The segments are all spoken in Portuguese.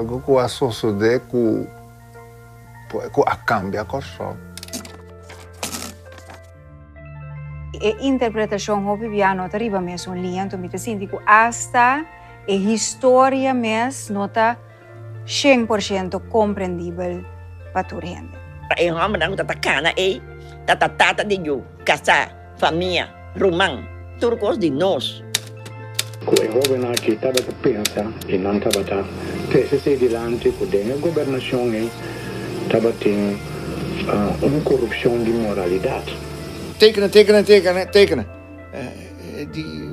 algo que a sociedade que cambia corso. A interpretação hopi piano arriba mesmo linha, então me sinto que hasta a história mesmo nota 100% compreendível para toda gente. Em homem não tá cana tata de you casa família romang turcos de nós. O jovem aqui estava a pensar e não estava a ter dilante com a governação estava tendo corrupção de moralidade. Tekenen.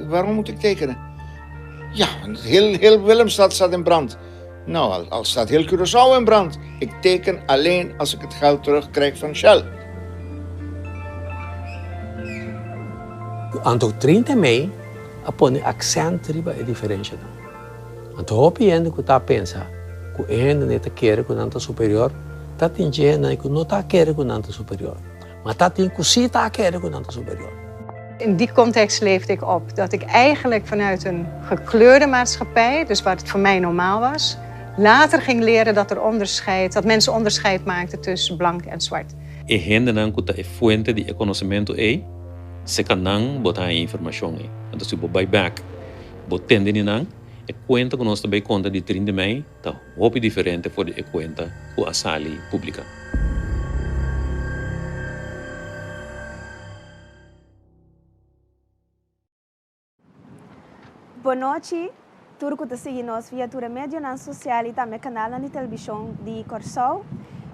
Waarom moet ik tekenen? Ja, heel Willemstad staat in brand. Nou, al staat heel Curaçao in brand. Ik teken alleen als ik het geld terugkrijg van Shell. Anto 30 mei, apone accent riba e diferença. Anto hopi ende ku ta pensa, ku ende ne ta kere ku nanta superior, ta tinge na ku no ta kere ku nanta superior. Maar dat in Cusita keren aan de superior. In die context leefde ik op. Dat ik eigenlijk vanuit een gekleurde maatschappij, dus waar het voor mij normaal was, later ging leren dat mensen onderscheid maakten tussen blank en zwart. E gente não kuta e fuente de conhecimento se canang botar informação então se bo back botende ni nang e conta que nós também conta de 30 mei tá hopi diferente for de conta o a sali pública. Boa noite, turco te sigue nos via tura mídia social e também canal de televisão de Curaçao.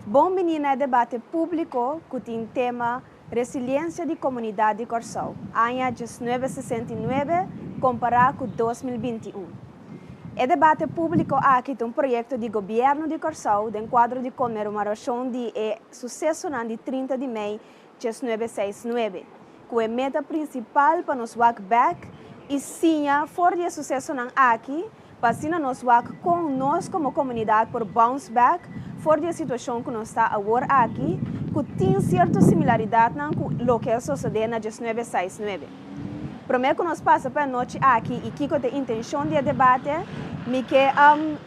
Bom menina é debate público que tem tema resiliência de comunidade de Curaçao, ano 1969 comparado com 2021. O debate público aqui tem um projeto de governo de Curaçao de quadro de comemoração de sucesso de 30 de maio de 1969, que é a meta principal para nos walk back e sim, for de sucesso aqui, para nós work com nós como comunidade por bounce back, for de situação que nós está agora aqui, que tem certa similaridade com o que sucedeu na 1969. Prometo que nós passamos para a noite aqui e que tem intenção de debate, me quer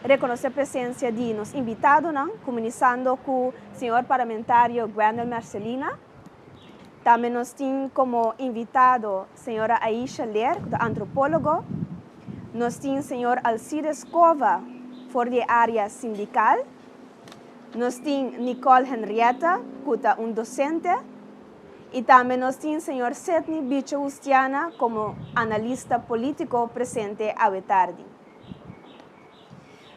reconhecer a presença de nos invitados, comunicando com o senhor parlamentário Gwendel Marcelina. Também nós temos como invitado a senhora Aisha Ler, antropólogo. Nós temos o senhor Alcides Cova, for de área sindical. Nós temos Nicole Henrietta, que é docente. E também nós temos o senhor Setni Bicho Ustiana, como analista político presente à tarde.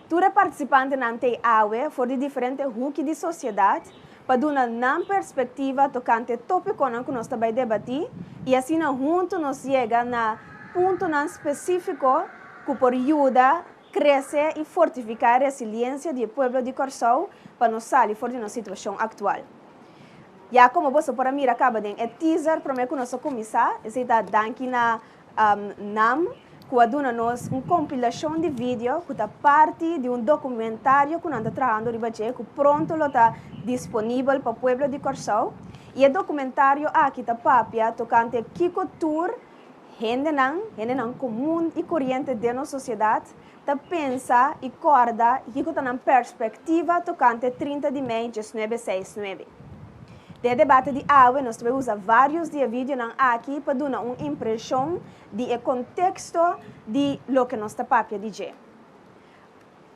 Toda participante não tem AUE, for de diferentes grupos de sociedade, para dar uma perspectiva tocante tópico que nós estamos debater e assim juntos nós chegamos a ponto específico que por ajuda crescer e fortificar a resiliência do povo de Curaçao para nos sair fora da situação atual. Já como você para mim acaba de teaser para que nós começar, está daqui na NAM que dá-nos uma compilação de vídeo que é parte de um documentário que nós estamos trabalhando que pronto está disponível para o povo de Curaçao. E o documentário aqui está papia tocante Kiko Tour, gente não comum e corrente de nossa sociedade, está pensa e corda e que está na perspectiva tocante 30 de maio de 1969. De debate de AUE, nós vamos usar vários de vídeos aqui para dar uma impressão do contexto de lo que nós estamos a dizer.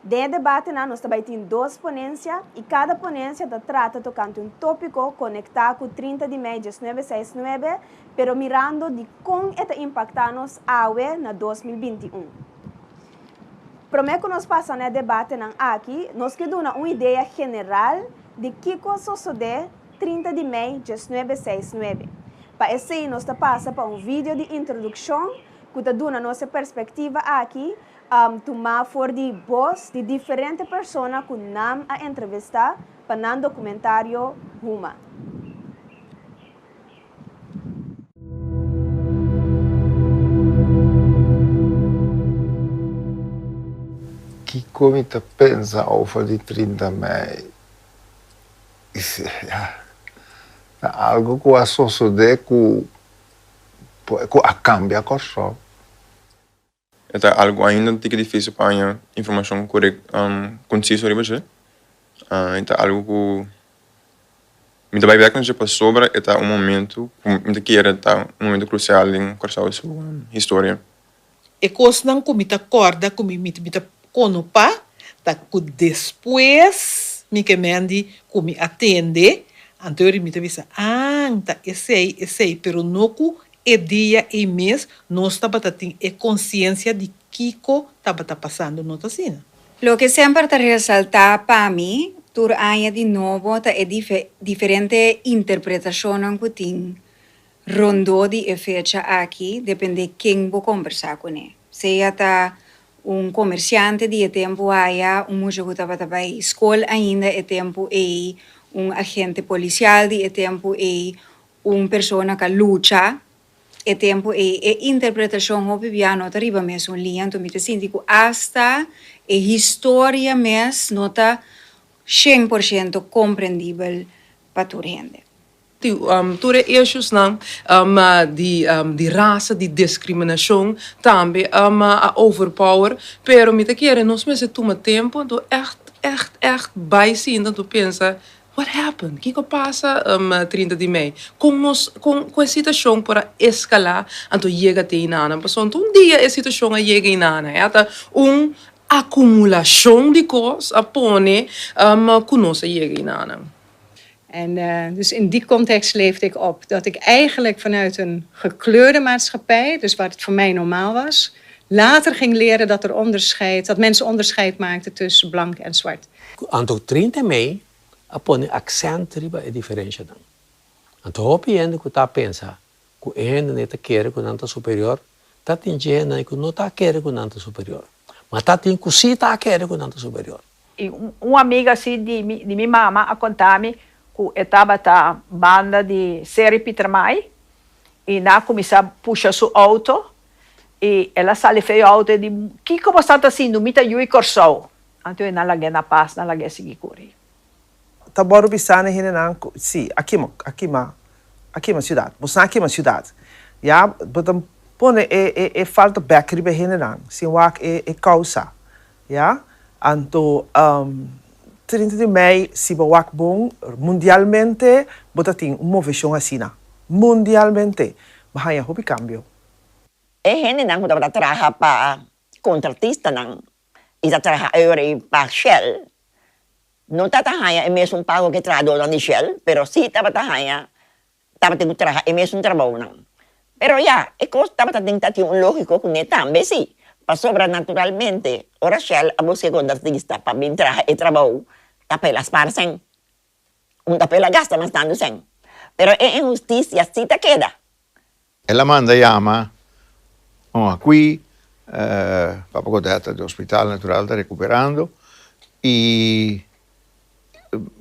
De debate, nós também temos 2 ponências e cada ponência trata tocante um tópico conectado com 30 de maio de 1969, pero mirando de como está impactando nos AUE na 2021. Prometo que nós passamos no debate aqui, nós queremos dar uma ideia geral de que sucedeu 30 de maio de 1969. Para isso, nós passamos para um vídeo de introdução que dá a nossa perspectiva aqui, tomar for de voz de diferentes pessoas que nós a entrevistar para o documentário Ruma. Que como te pensa over die 30 mei? Algo que a sociedade que cambia corso. é algo ainda tica difícil para a informação correta, concisa sobre você. É algo que me dá bem que para sobre é momento, me que era um momento crucial em a sua história. E coisa não comita corda, comita conopa, tá que depois me que mande me atende, então me avisa, tá esse, pero não que é dia e mês nós estava tendo a consciência de Kiko estava passando no Tacina. Lo que sempre te resalta para mim, tur año de novo, é diferente interpretação que tem. Rondou de fecha aqui, depende de quem vou conversar com ele. Seja comerciante de tempo aí, músico que estava na escola ainda é tempo aí, agente policial de tempo aí, pessoa que luta é tempo aí, interpretação o piano tá riba mesmo linha, então me te sinto que hasta a história mesmo não tá 100% compreendível para toda gente. Toda issues de raça, de discriminação, também a overpower, pero me te quer nós mesmo toma tempo, do echt bij zien dat tu pensa, what happened? O que passa 30 de maio? Com a situação para escalar, então chega até inana, então dia a situação chega inana, é acumulação de coisas a pone que nós chega inana. En dus in die context leefde ik op. Dat ik eigenlijk vanuit een gekleurde maatschappij, dus waar het voor mij normaal was, later ging leren dat mensen onderscheid maakten tussen blank en zwart. Anto 30 mei, apone accent riba e diferença dan. Anto hopi ende ku ta pensa, ku ende ne ta kere ku nanta superior, ta tinge na ku no ta kere ku nanta superior. Mas ta tin ku si ta kere ku nanta superior. E uma amiga assim de minha mama a contar-me que estava a banda de série Peter Mai e na começou a puxar seu auto e ela sale feio auto e diz que como está fazendo mita Yui Corsou então na lague na paz na lague seguir curi tá bora bisana hinenan sim aqui uma cidade você aqui uma cidade já botam pone falta backribe hinenan sim wak causa já anto 30 de maio, se bawak bom, mundialmente, botating movição assim, mundialmente, mas aí houve cambio. Gente não pode trabalhar para contratista não, e trabalhar para Shell. Não está trabalhando mesmo pago que trabalha na Shell, pero sim estava trabalhando, tendo que trabalhar mesmo trabalho não. Pero já, é coisa estava tendo lógico que nem também sim. Para sobrenaturalmente, ora Shell a você contratista para vir trabalhar e trabalho, tapelas parecem, tapela gasta mas tanto sem. Pero é injustiça, assim te queda. Ela manda chiama, qui, Papa Godetta do Hospital Natural está recuperando, e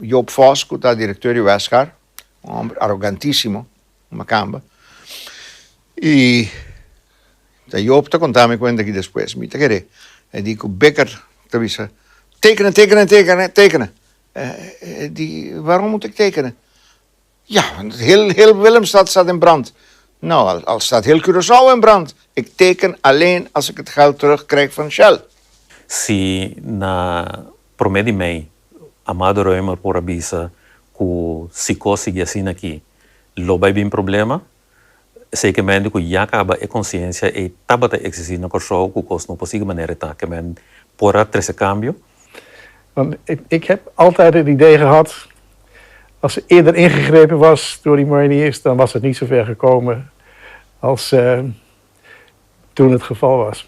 Job Fosco, está diretor de Westcar, homem arrogantíssimo, uma camba, e Job está contando quando aqui depois, me te querer, e digo, Becker, te avisa, tekenen. Waarom moet ik tekenen? Ja, want heel Willemstad staat in brand. Nou, al staat heel Curaçao in brand. Ik teken alleen als ik het geld terugkrijg van Shell. Si na promedi mei, amado roemer por abisa, ku si consegui assim aqui, lo vai bem problema, zeker que já acaba a consciência e tabata existir na Curaçao, ku kos no possível maneira tá, que men pora trece cambio. Want ik heb altijd het idee gehad, als er eerder ingegrepen was door die mariniers, dan was het niet zo ver gekomen als toen het geval was.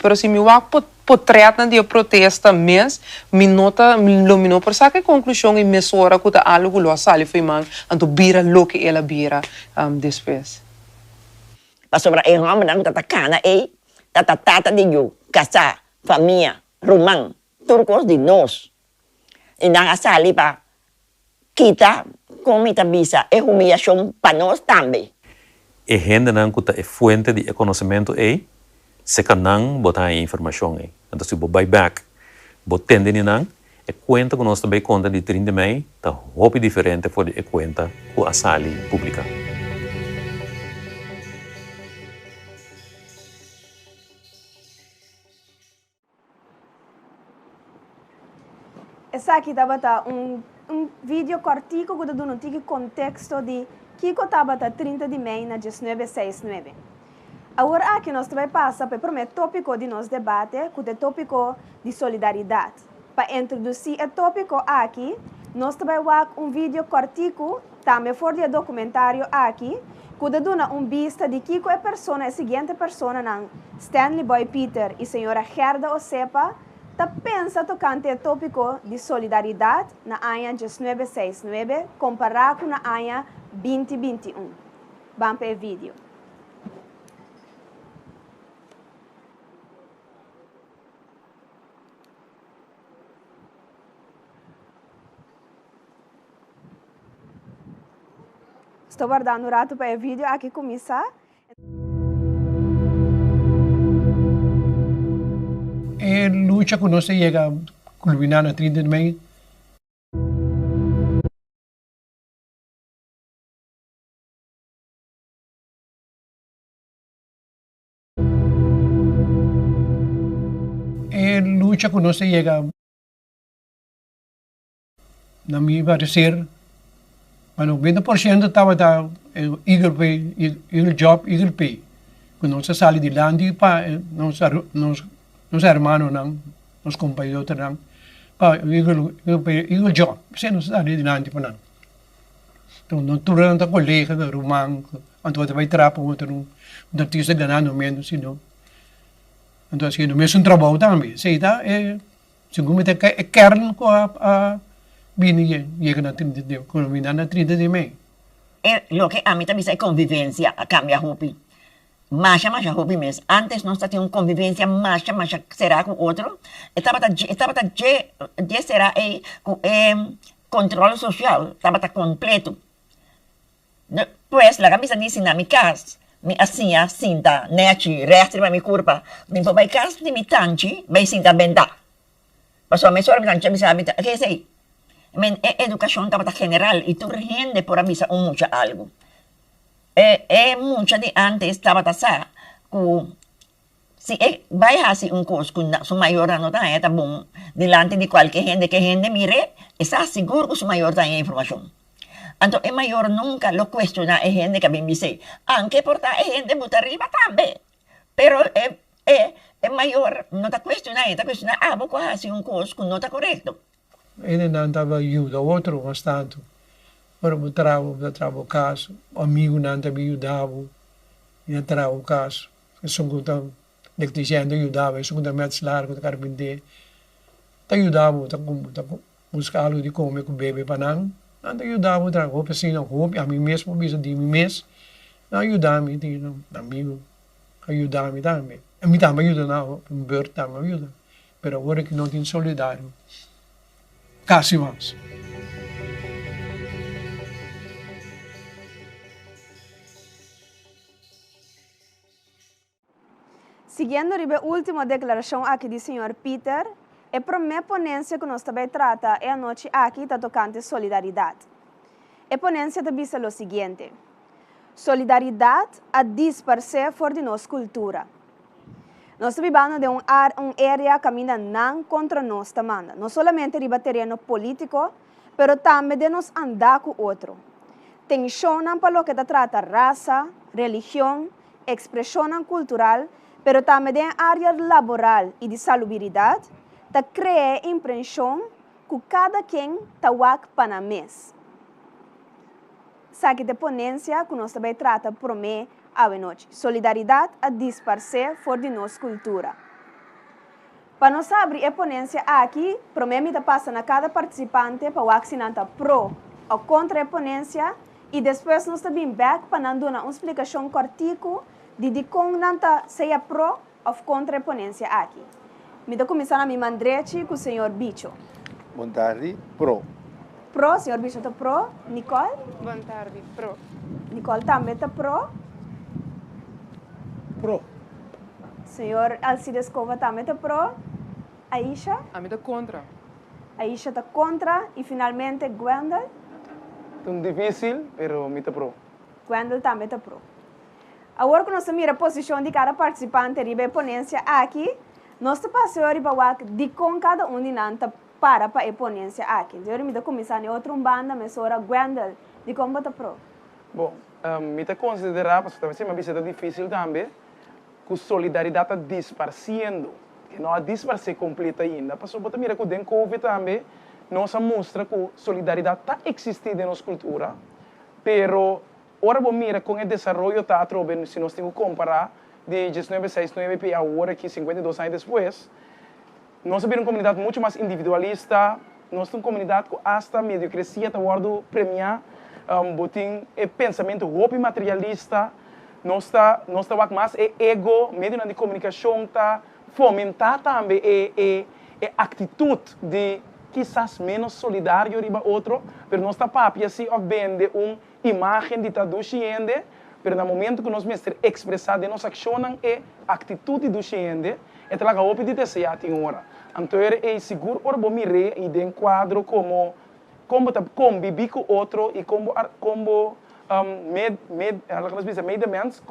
Pero se me wak potret de protesta mes, minota lumino por saque conclusão e mesora que algo lo sale foi man, anto bira lo que ela bira depois. Para sobre e homem não tá cana e tata de you, casa, família, rumang, turcos de nós. E na sali para kita comita bisa é humilhação para nós também. E gente não que é fonte de conhecimento se canang botar informação então se bo back botende ni nang e conta que nós também conta de 30 mei tá hopi diferente for de conta com a sali pública. Essa aqui estava um vídeo cortico que dá um contexto de Kiko estava 30 de maio na 1969. Agora aqui nós vamos passar para o primeiro tópico de nosso debate, que é o tópico de solidariedade. Para introduzir o tópico aqui, nós vamos ver um vídeo cortico, também for de documentário aqui, que dá uma vista de Kiko é a seguinte pessoa, Stanley Boy Peter e a senhora Gerda Osepa, pensa tocante o tópico de solidariedade na ANHA 1969 comparado com a ANHA 2021. Vamos para o vídeo. Estou guardando um rato para o vídeo aqui começar. Lucha que no se llega a culminar a 30 de mayo. Lucha que no se llega, a mi parecer, bueno, 20% estaba Eagle Pay, Eagle Job, Eagle Pay. Quando se sale de lá, nos hermanos, nos companheiros, Eagle Job, você não sai de lá, tipo, não. Então, não turando a colega, o romano, quando você vai trabalhar, um artista ganhando menos, senão. Então, assim, não é um trabalho também. Sei, tá? Segundo, é kern com a bini, chega na 30 de economia na 30 de maio. Lo que a mí también es convivencia, cambia Hopi. Más Hopi mes. Antes no estaba una convivencia, más será con otro. Estaba ya será control social, estaba completo. Pues la camisa dice na mi casa, mi hacía cinta, nechi, reactiva para mi curva. Mi papá y casa de mi tanchi, ve cinta venda. Pasó a mi suerte, mi sabe, ¿qué es ahí? Educación estaba general y tu gente por avisa mucho algo. Mucha de antes estaba tasada, si vaya a hacer un curso con su mayor nota, está bom, delante de cualquier gente que gente mire, está seguro que su mayor tiene información. Entonces, el mayor nunca lo cuestiona, es gente que me dice, aunque por tal gente muy arriba también, pero el mayor no está cuestionando, vos coges hacer un curso que no está correcto. Ele não estava ajuda, outro bastante. Para o trabalho caso, o amigo não também ajudava, e trabalho caso. Eu sou um eletricista, ajudava, eu sou um metro de carpinteiro. Ajudava, buscar algo de comer com o bebê para não. Ajudava, trabalho, assim, a mim mesmo, bisa de mim mesmo. Ajudava-me, amigo, ajudava-me também. A mim também ajuda, não, um beurto também ajuda. Mas agora que não tem solidário. Casi más. Seguindo a última declaração aqui do Sr. Peter, a primeira ponência que nós também trata é a noite aqui está tocante solidariedade. A ponência também diz o seguinte: solidariedade a dispersar fora de nossa cultura. Nós vivemos de área que caminha não contra nós também. Não somente riba terreno político, mas também de nos andar com outro. Tensionan para o que trata raça, religião, expressão cultural, mas também de área laboral e de salubridade, que cria a impressão que cada quem está para mês. Saque de ponência que nós também trata por mim a noite. Solidariedade a dispersar fora de nossa cultura. Para nós abrir a ponência aqui, para mim passa na cada participante para o assinante pro ou contra a ponência e depois nós também back para não dar uma explicação cortico de como não seja pro ou contra a ponência aqui. Me começar a me mandreche com o senhor Bicho. Boa tarde, pro. Pro, senhor Bicho está pro. Nicole? Boa tarde, pro. Nicole também está pro. Pro. Senhor Alcides Cova também está pro. Aisha? A mim está contra. Aisha está contra. E finalmente Gwendal? É difícil, pero me está pro. Gwendal também está pro. Agora que nós mira a posição de cada participante e a ponência aqui, nós passamos para de com cada um de nós para a ponência aqui. Então, eu começar em outra banda, mas agora Gwendel, de como está pro? Bom, me está considerando, porque talvez uma visita difícil também, que a solidariedade está disparciendo, que não a disparcer completa ainda. Porque você mira que o Covid também, nossa mostra que a solidariedade está existindo na nossa cultura, pero agora você mira com o desenvolvimento está atrobando, se nós temos que comparar de 1969 para agora, que 52 anos depois, nós temos uma comunidade muito mais individualista, nós temos uma comunidade que hasta mediocracia está guardando premiar, botem pensamento roupa materialista, nós está mais ego, meio de comunicação está fomentar também a atitude de quizás menos solidário riba outro, mas nós está papi assim vende uma imagem de do gente, mas no momento que nós mestre expressar de nossa ação é atitude do gente, é lá que de desejar tem hora. Então é seguro ora bom mire e de quadro como conviver com outro e como medements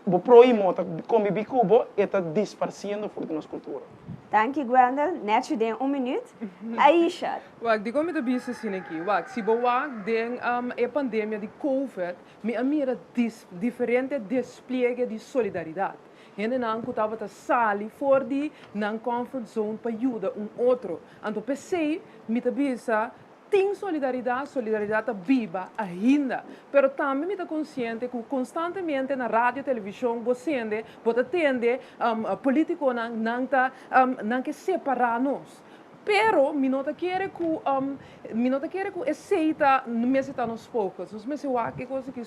bo proimo conviver com o e tá disparcindo por nossa cultura. Dank Gwendel, net je den minuut. Aisha. Wag, di ko met de business sin aqui. Wag, si bo wag den a pandemia de COVID, me amira diferente despliegue de solidariedade. Hende não kutava ta sali for di nan comfort zone para ajuda outro. Então pensei, me ta bisa tem solidariedade viva ainda. Pero também me está consciente que constantemente na rádio e televisão você atende político não que separar-nos. Pero me nota querer que aceita mesmo nos poucos. Nós mesmo que coisa que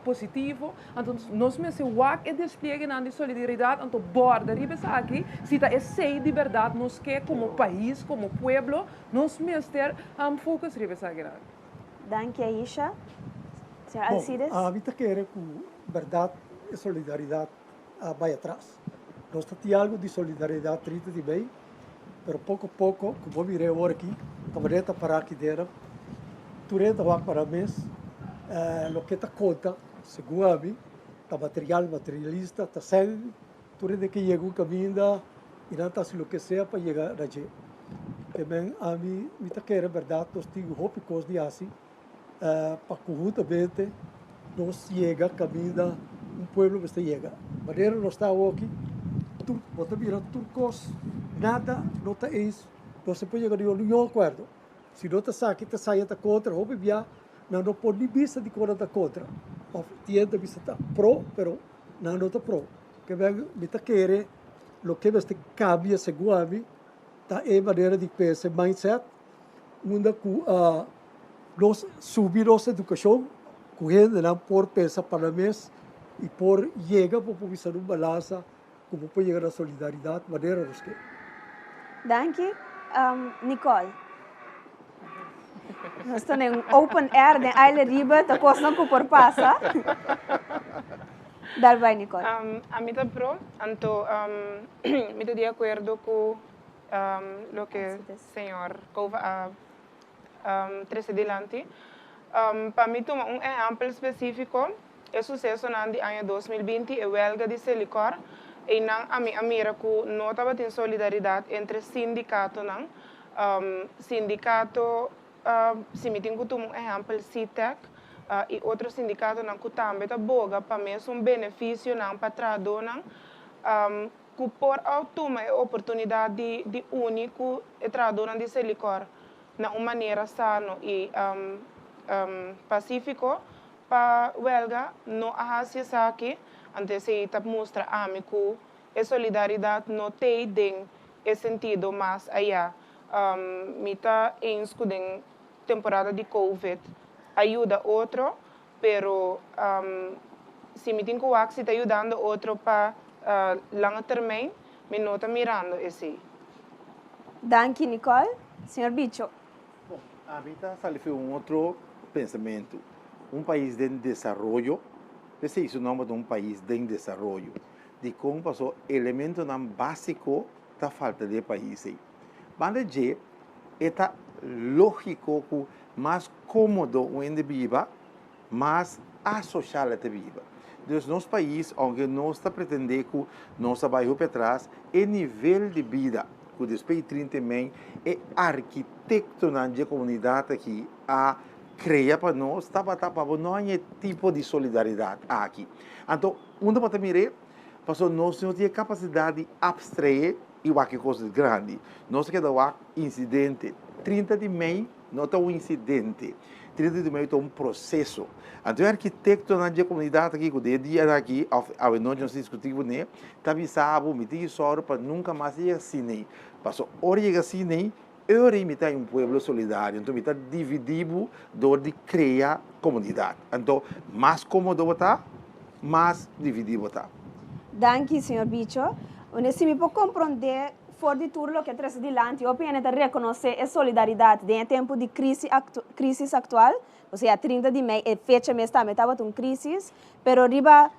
positivo, então nós mesmo que despliegue na solidariedade, então borda ribes aqui, se está aceita de verdade nós que como país, como pueblo, nós mesmo ter focus ribes aqui. Danke Aisha. Senhor Bom, Alcides. a vida quer que verdade e solidariedade vai atrás. Nós temos algo de solidariedade triste de bem. Pero pouco a pouco, como eu virei agora aqui, camareta para aqui dentro, tureta vai para mês, o que está conta, segundo a mim, está materialista, está sangue, tureta que chega um caminho e não está se enlouquecer para chegar a gente. Também a mim, me está querendo verdade, nós temos roupa coisa de assim, para conjuntamente, nós chega caminho pueblo que chega. Maneira nós estamos aqui, bota virar turcos, nada, não está isso. Não se pode chegar a nenhum acordo. Se não está aqui, está saindo contra, ou bebia, não pode nem vista de quando está contra. Tiende vista está pro, pero não está pro. Que vem, me está querendo, o que você cambia, segundo a mim, está em maneira de pensar, mindset, onde nós subir nossa educação, correndo não por pensar para mês e por chegar para pensar numa balança, como pode chegar a solidariedade, maneira nos que. Danke. Nicole. Nós estamos em open air, de Aile Riba, está costando por passar. Dal vai, Nicole. A mim está pro, então, me estou de acordo com o que o senhor trouxe delante. Para mim, toma exemplo específico, o sucesso no ano 2020, a huelga de Selicor, e não a mira que não estava em solidariedade entre sindicato não sindicato se me tem que tomar exemplo CITEC e outro sindicato não que também está boga para mim um benefício não para trabalhador não que por automa a oportunidade de único trabalhador de Selicor na uma maneira sana e pacífico para huelga não há se aqui. Antes se mostra a mim que a solidariedade não tem sentido mais allá. Me está em temporada de Covid, ajuda outro, pero se me tem que está ajudando outro para longo termino, me não está mirando esse. Danke, Nicole. Senhor Bicho. Bom, a mim está saliendo outro pensamento. País de desenvolvimento. Esse é o nome de país em desenvolvimento, de como passou elemento básico da falta de país. Banda G é lógico que mais cômodo o indivíduo, mais associado a viva. Então, nosso país, onde nós pretendemos que nós vai para trás, é nível de vida. que despeito 30 mil, é arquiteto na comunidade aqui a criar para nós, estava para não é tipo de solidariedade aqui. Então, onde para mirar, porque nós não temos capacidade de abstrair e qualquer coisa grande. Nós queremos um incidente. 30 de maio não é um incidente. 30 de maio é um processo. Então, o arquiteto na comunidade aqui, que o dia aqui, a nós discutimos, né, também sabe, me diz só para nunca mais ir assim. Porque hora chega assim, eu imitar um povo solidário. Então, imitar dividido de criar comunidade. Então, mais cômodo está, mais dividido está. Danke, senhor Bicho. Se me pode compreender, fora de tudo o que traz adiante, eu penso que reconhecer a solidariedade em tempo de crise atual, ou seja, 30 de maio, é fecha mesmo, também estava uma crise, mas riba,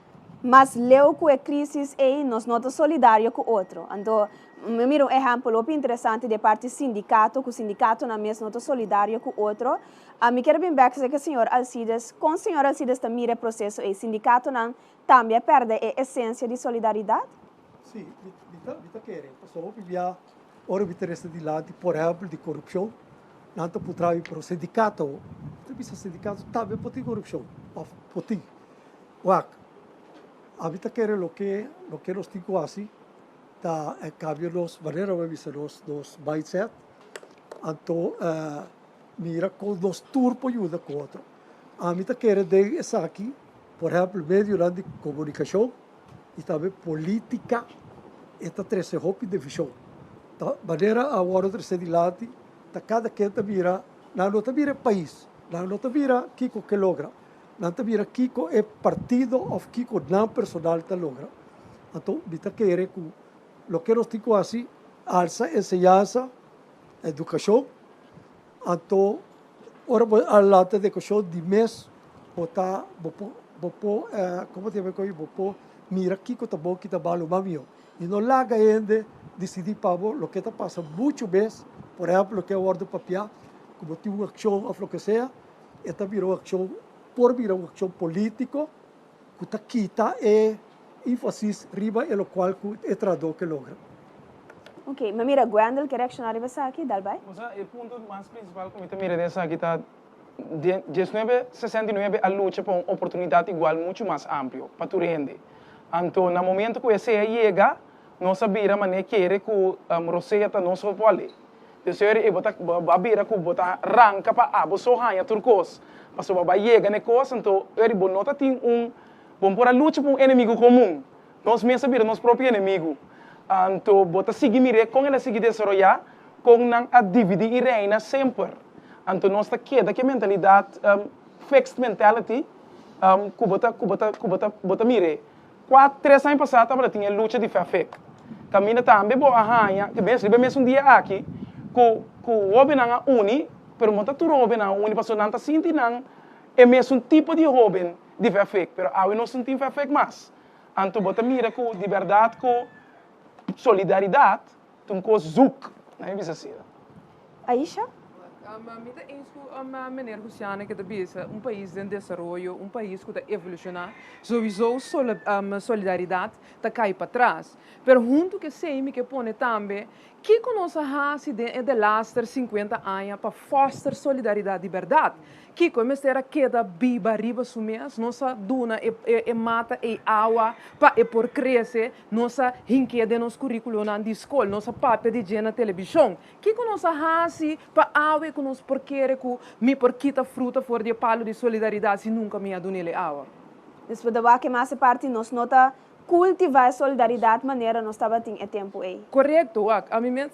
mas leu com a crise e nós notamos solidário com o outro. Então, eu miro um exemplo interessante de parte do sindicato, que o sindicato na mesma nota solidário com o outro. Me quero bem ver que o senhor Alcides, com o senhor Alcides também mira o processo e o sindicato não também perde a essência de solidariedade? Sim, kita querem. Pessoal vivia ora interesse de lado, por exemplo, de corrupção. Não por trás para o sindicato. O sindicato também pode ter corrupção. Pode. A vida quer o que nós temos assim. Tá cambia nos maneira de ver nos mindset. Então, mira com nos turpo ajuda com outro. A vida quer de essa aqui, por exemplo, meio de comunicação e também política. Esta três roupa de visão. Da maneira agora de lado, da cada quem mira, não mira país, não mira Kiko que logra, não mira Kiko é partido ou Kiko não personal que logra. Então, bita querer que o que nós temos assim, alça ensinança, educação, então, ora a lata de educação de mês, botar, como te digo, botar mira Kiko tá bom que tá malo mamio. E não larga ainda decidir para o que está passando muito vezes, por exemplo, que é o ordem do papel, como tem uma ação a que seja, esta virou ação, por virar uma ação política, que está quita e ênfase riba e o qual é traduz que logra. Ok, mas mira, Gwendel, quer reaccionar a aqui, Dalbai? O ponto mais principal que eu mira dessa aqui está de 1969 a luta por uma oportunidade igual muito mais ampla para tu render. Então, no momento que você chega, nós sabemos que Rosetta não só pode. Então, a bira que bota ranca para a sohanha turcos. Mas o baba chega na coisa, então, ele nota tem bom por a luta por um inimigo comum. Nós mesmos sabemos nosso próprio inimigo. Então, bota seguir mire com ele seguir desenvolver, com a dividir e reina sempre. Então, nós está queda que mentalidade fixed mentality, que bota mire. 3 anos passados, eu tinha luta de fé. Caminha também, boa arranha, que mesmo um dia aqui, que o jovem não uni, mas monta tu jovem não uni, passou não tá sentindo não, é mesmo um tipo de jovem de fé, mas eu não senti fé mais. Então, bota mira com liberdade, com solidariedade, com zuk, não é isso assim. Aisha? Mita insku meneer Luciano que bisa país em desenvolvimento, país que está evolucionando, sowieso solidariedade está cai para trás. Pero junto que sei que põe também que conosco há de laster 50 anos para foster solidariedade de verdade. Que começar a queda biba riba sumes, nossa duna e mata e água para por crescer, nossa hinquede nos currículo na escola, nossa papel de dia na televisão. Que conosco há para água que nos porquer que me porquita fruta fora de palo de solidariedade se nunca me adunile água. Depois da que mais parte nos nota cultivar a solidariedade de maneira nós estava em tempo aí. Correto, a mim mesmo.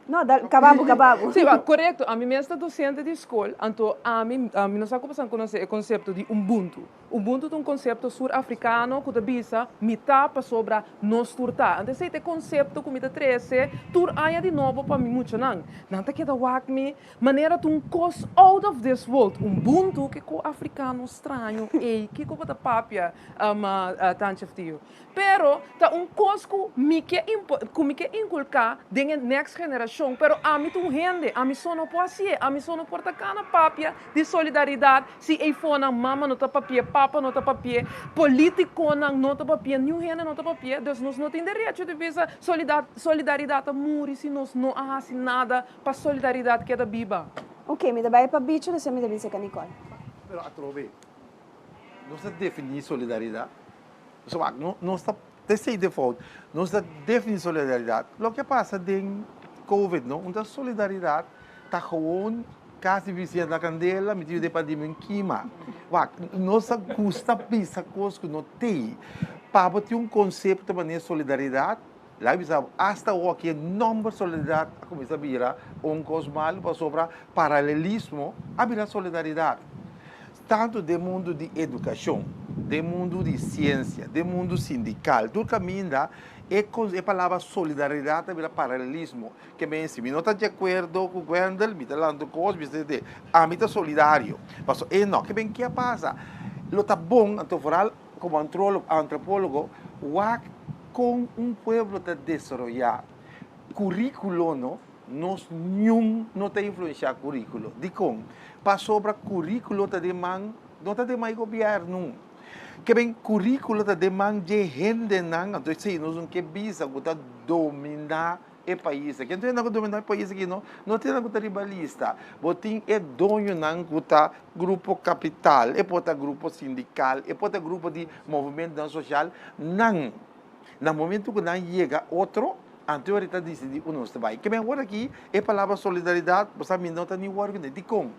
Não, acabamos. Sim, correto. A mim mesmo docente de escola, então a mim não está começando a conhecer o conceito de Ubuntu. Ubuntu é um conceito sul-africano que bisa mitapa sobre nós turta. Então esse conceito que me dá 13, tur aya de novo para mim muito não. Não tá queda wak me maneira de cost out of this world. Ubuntu que co africano estranho e que co bota papia tanto Pero tá cost que me que inculcar de next generation chão, pero a mim tu rende, a mim só não pode ser, a mim só não pode tacar na papia de solidariedade, se ei for na mama não tá papia, papa não tá papia, político não tá papia, nenhum rende não tá papia, então nós não temos direito de ver solidariedade morrer se nós não fazemos nada para solidariedade que é da Biba. Ok, me dá para o bicho, você me dá para Nicole. Pero atrove, não está definir solidariedade. Não está desse default, não está definir solidariedade. O que passa em Covid, não? Uma solidariedade está gewoon quase vicente da candela, me tive de pandemia em quima. Nossa custa pisa coisa que não tem. Para ter conceito de maneira solidariedade, lá bisa hasta o que número solidariedade começa a virar cosmal para sobrar paralelismo, a virar solidariedade. Tanto do mundo de educação, do mundo de ciência, do mundo sindical, tudo caminho é a palavra solidariedade vira paralelismo, que bem se não está de acordo com o governo, me está dando coisas, me está solidário. Mas não, que bem que passa. Lo tá bom, como antropólogo, com pueblo está desenvolver currículo, nós não tem influenciar currículo. De como? Para sobre currículo tá demanda, não tá demanda governo. Que bem currículo tá demanda de gente não, então se nós não que visa que dominar o país. Que não tem dominar o país aqui não tem nada rivalista. Botin é dono não que tá grupo capital, é pota grupo sindical, é pota grupo de movimento social não. No momento que não chega outro, a autoridade decide o nosso trabalho. Que bem agora aqui é a palavra solidariedade, você me nota nem o argumento de como.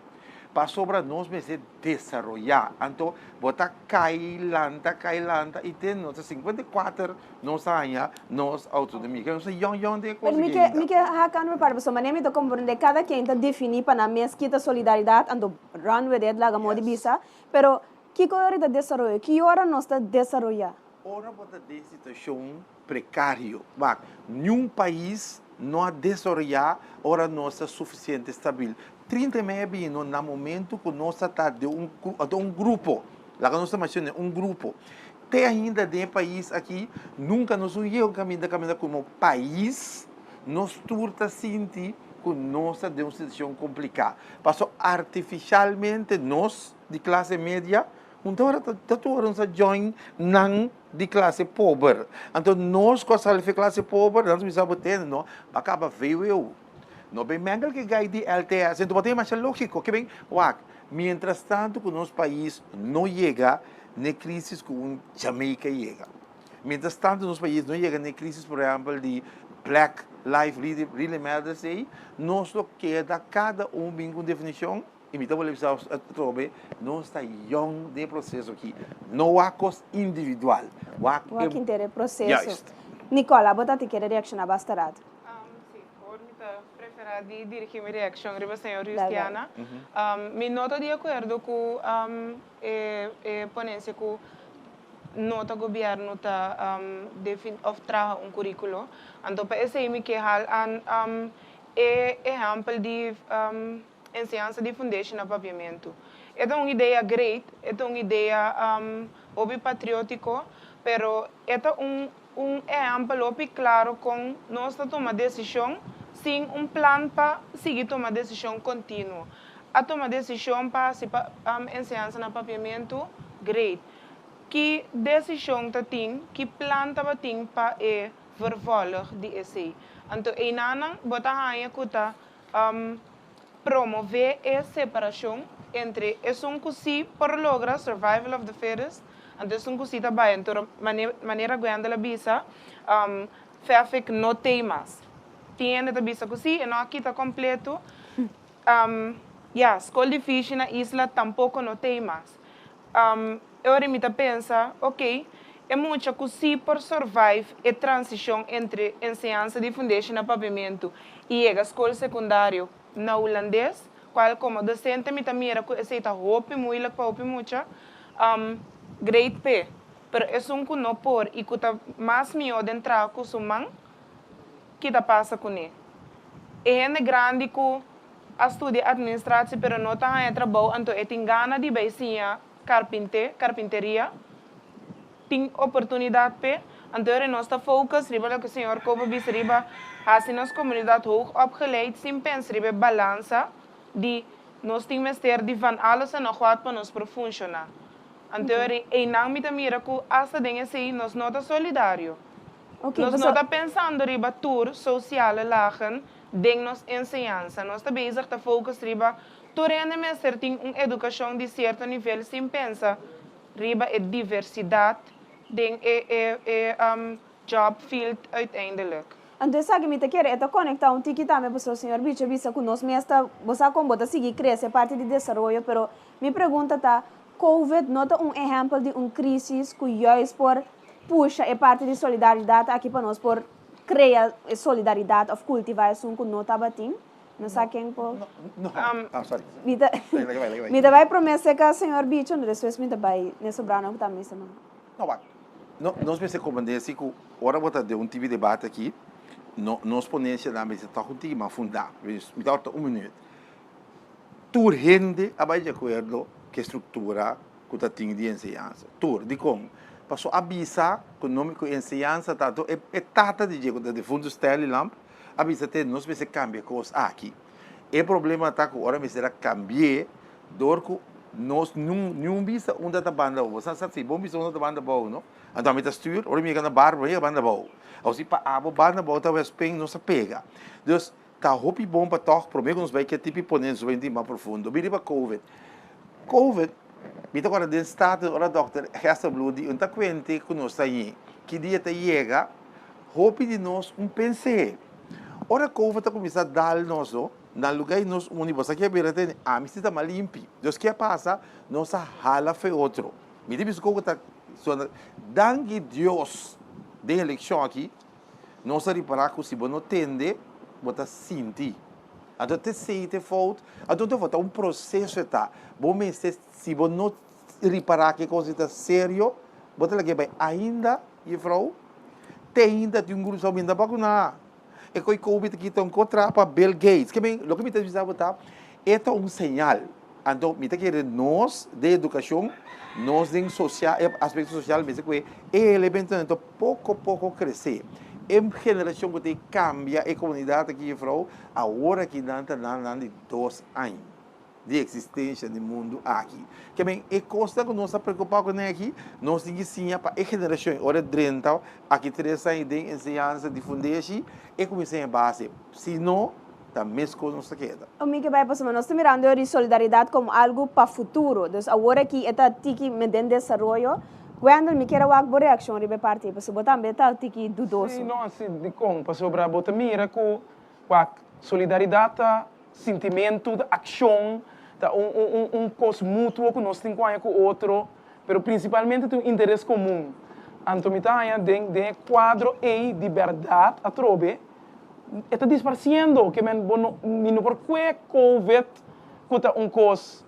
Para sobre nós mesmos desenvolver. Então, botar cailanta, e tem nossa 54, nossa anha, nossa autonomia. Que nossa yon de coisa. Mas me que hakan me para você, mas me to compreender cada quem está definir para na mesquita solidariedade, ando run with it lá como de bisa, pero que hora está desenvolver, que hora nós está desenvolver. Ora bota de situação precário, nenhum país não a desenvolver, ora não está suficiente estável. 30 meses no momento que nós está de um grupo, lá que nós estamos um grupo, tem ainda de país aqui, nunca nos uniu caminho como país, nós turta sentir que nós de uma situação complicada. Passou artificialmente nós de classe média, então nós join não de classe pobre. Então nós com a classe pobre, nós precisamos ter, não, acaba veio eu. Não bem mangal que gai de LTS, então tem mais lógico que bem, mientras tanto que nosso país não chega na crise que Jamaica chega. Mientras tanto nosso país não chega na crise, por exemplo, de Black Lives Really Matters, nós queda cada bem com definição. E me vou levar a trobe, não está young de processo aqui, não há coisa individual. O que interessa processo. Nicola, você quer reaccionar bastante? De dirigir minha reação riba senhor Cristiana. Me nota de acordo com a ponência que nota governo tá traga currículo. Então para esse me que hal exemplo de ensinança de foundation na papiamento. É uma ideia great, é uma ideia patriótico, pero é exemplo claro com nossa toma decisão sem plan para seguir tomar decisão contínua. A tomar decisão para ensinança na papiamento, great. Que decisão tem, que plan tem para vervolger de essay. Então, e nana bota haia kuta promover a separação entre um que por lograr survival of the fittest, então um que também então maneira guiando a bisa, fefik não tem mais. Tiene da bisa così e não aqui está completo. Escola difícil na isla tampouco não tem mais. Eu me pensa, ok, é muito così por survive a transição entre ensinança de foundation na pavimento e a escola secundária na holandês, qual como docente me mira que aceita roupa muito para roupa muito, grade P, pero é que não por e que está mais melhor de entrar com sua mão, que está passa com ele. É grande que estuda administração, pero não está em trabalho, então tem gana de beicinha carpinteria, tem oportunidade Então, nós estamos focus, riba que o senhor Kobe disse, riba, assim nossa comunidade hoog opgeleid, sem pensar, riba, balança de nós temos ter de van alles en nog wat para nós para funcionar. Então, não me mira que hasta dengue assim, nós não estamos solidários. Nós não estamos pensando, riba, tour social lagen, ding nos enseñanza. Nós estamos bezig te focus, riba, tour en mensen tem uma educação de certo nível, sem pensar, riba, diversidade, ding job field uiteindelijk. Então, sabe que me te quer conectar um tiki também para o senhor Bicho, bisa que nós mesmo você como bota seguir crescer parte de desenvolvimento, pero me pergunta tá, COVID não é exemplo de crise que juist por puxa é parte de solidariedade aqui para nós por criar solidariedade ou cultivar isso que não está batendo. Não sabe quem por? Não. Sorry. Me vai promessa que o senhor Bicho, depois me vai nesse brano que também semana. Não, nós pensamos como desse que hora bota de tipo de debate aqui. Nós ponência na mesa está contigo, mas fundar. Me dá 1 minuto. Tur rende a de acordo que estrutura que está tendo de ensinança. Tur, de como? Passou a avisa que o nome que ensinança está é tata de jeito de fundo style lamp. Avisa te nós pensamos cambiar coisas aqui. O problema está que agora me será cambiar dor que nós não visa onde está banda boa. Você sabe se bom visa onde está banda boa, não? Então me está stuur, ora me ganha bar, vai a banda boa. Als para a banda boa talvez peng não se pega. Dus tá hopi bom para toch, prometo nos vai que tipo ponemos bem mais profundo. Bem para COVID. COVID, me agora den status ora dokter Hester Bloody, tá quente que nós aí, que dia te chega, hopi de nós pensar. Ora COVID tá começar a dar nós, na lugar nós unibos aqui a beira a mim está mal limpo. Dus que passa, nós a hala fe outro. Me diz que tá dangue Deus de eleição aqui, nós a reparar que se você não tende, você sente. Então, te sei, te falta. Então, te processo está. Bom, se você não reparar que a coisa está sério, você vai ainda, e vrouw, ainda tem grupo de ainda para e que o COVID aqui está contra para Bill Gates. Que bem, o que me está dizendo é sinal. Então, me está querendo nós, de educação, nós de social, aspecto social, mas que é elemento então pouco a pouco crescer. Em geração que cambia a comunidade aqui, agora que não está de 2 anos de existência do mundo aqui. Que bem, é coisa que nós estamos preocupados com aqui, nós temos que sim para a geração, hora 30, aqui 3 anos de ensinança de fundeixe, e começar em base. Se não, também com nossa queda. O que vai passar, nós estamos mirando a solidariedade como algo para o futuro. Então, agora que está tiki medem desenvolvimento, quando me quero uma boa reação de parte, porque você também está tiki dudoso. Sim, não, assim, de como, para sobre a bota mira com a solidariedade, sentimento, ação, coisa mútua que nós temos com o outro, mas principalmente tem interesse comum. Então, me está de quadro e de verdade a trobe. Está disparciendo que não por que COVID custa coisa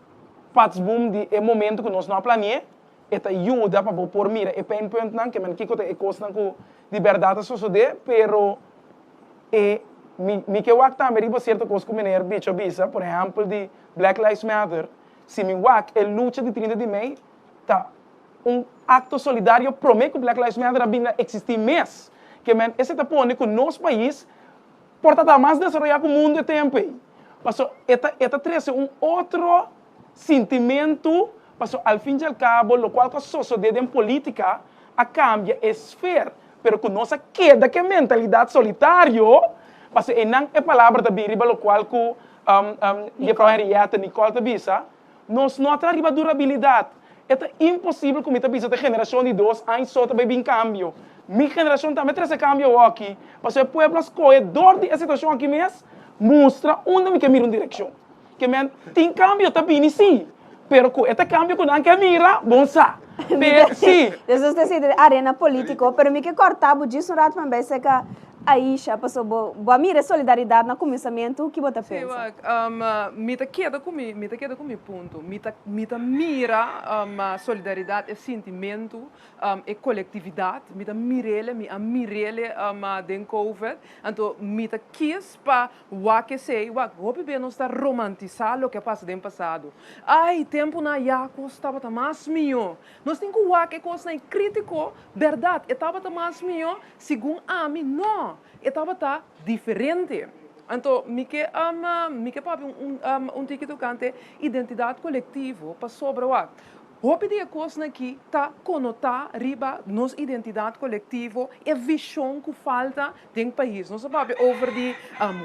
patsboom de momento que nós não planeamos, está ajuda para por mira e pain point não que que custa coisa não de verdade suceder, pero me que o acta me riba certa coisa que me bicho bisa, por exemplo de Black Lives Matter, se me wak a luta de 30 de maio, tá acto solidário prometo que Black Lives Matter abinda existir mais, que esse tá pone que nosso país porta mais desenvolvido que o mundo de tempo. Passou, esta traz outro sentimento, passou, ao fim e ao cabo, o qual a sociedade em política a cambia a esfera, pero que nossa queda que a mentalidade solitária, passou, e não é palavra da biriba, o qual que a Henrietta Nicole te bisa, nós não temos durabilidade. É impossível que a geração de 2 anos só também vem cambio. Minha geração também traz cambio aqui. Porque o povo escolhedor de situação aqui mesmo mostra onde que mira uma direção. Que tem cambio também, sim. Pero com este cambio que não quer mira, bom sa. Sim. Isso é arena política, pero me que cortar disso um rato também se que Aisha, passou boa mira solidariedade no começamento, o que você Sim, pensa? mita queda comigo ponto. Mita mira a solidariedade, é sentimento, é coletividade. Mita mirele, den COVID. Então, mita quis para o que sei, o bem não está romantizar o que passa no passado. Ai, tempo na Iaco estava mais mio. Nós temos que coisa crítico, verdade, estava mais mio, segundo a mim, não. Estava diferente. Então, me papi ticket cante identidade coletiva para sobre o Hope de coisa que está conotar riba nos identidade coletiva e visão que falta do país. Nós sabemos over de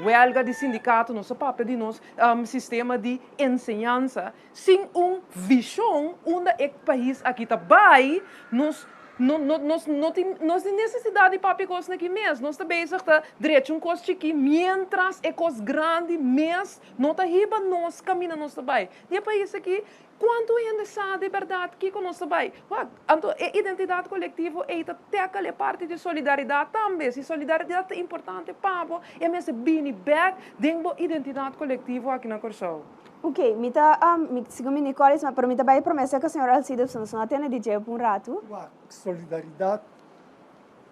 huelga de sindicato, nós sabemos de nosso sistema de ensinança. Sem visão onde o país aqui está bem, nós temos necessidade de papi coisa aqui mesmo. Nós também está direito coisa que mientras é coisa grande, mas não está riba nós caminha nós também. E país aqui quanto ainda sabe de verdade que nós também. Então, a identidade coletiva é até parte de solidariedade também. Se solidariedade é importante para é mesmo bem back dentro da identidade coletiva aqui na Corsol. Ok, segundo Nicolas, mas para mim também promessa que a senhora Alcides não atende DJ por um rato. Solidariedade,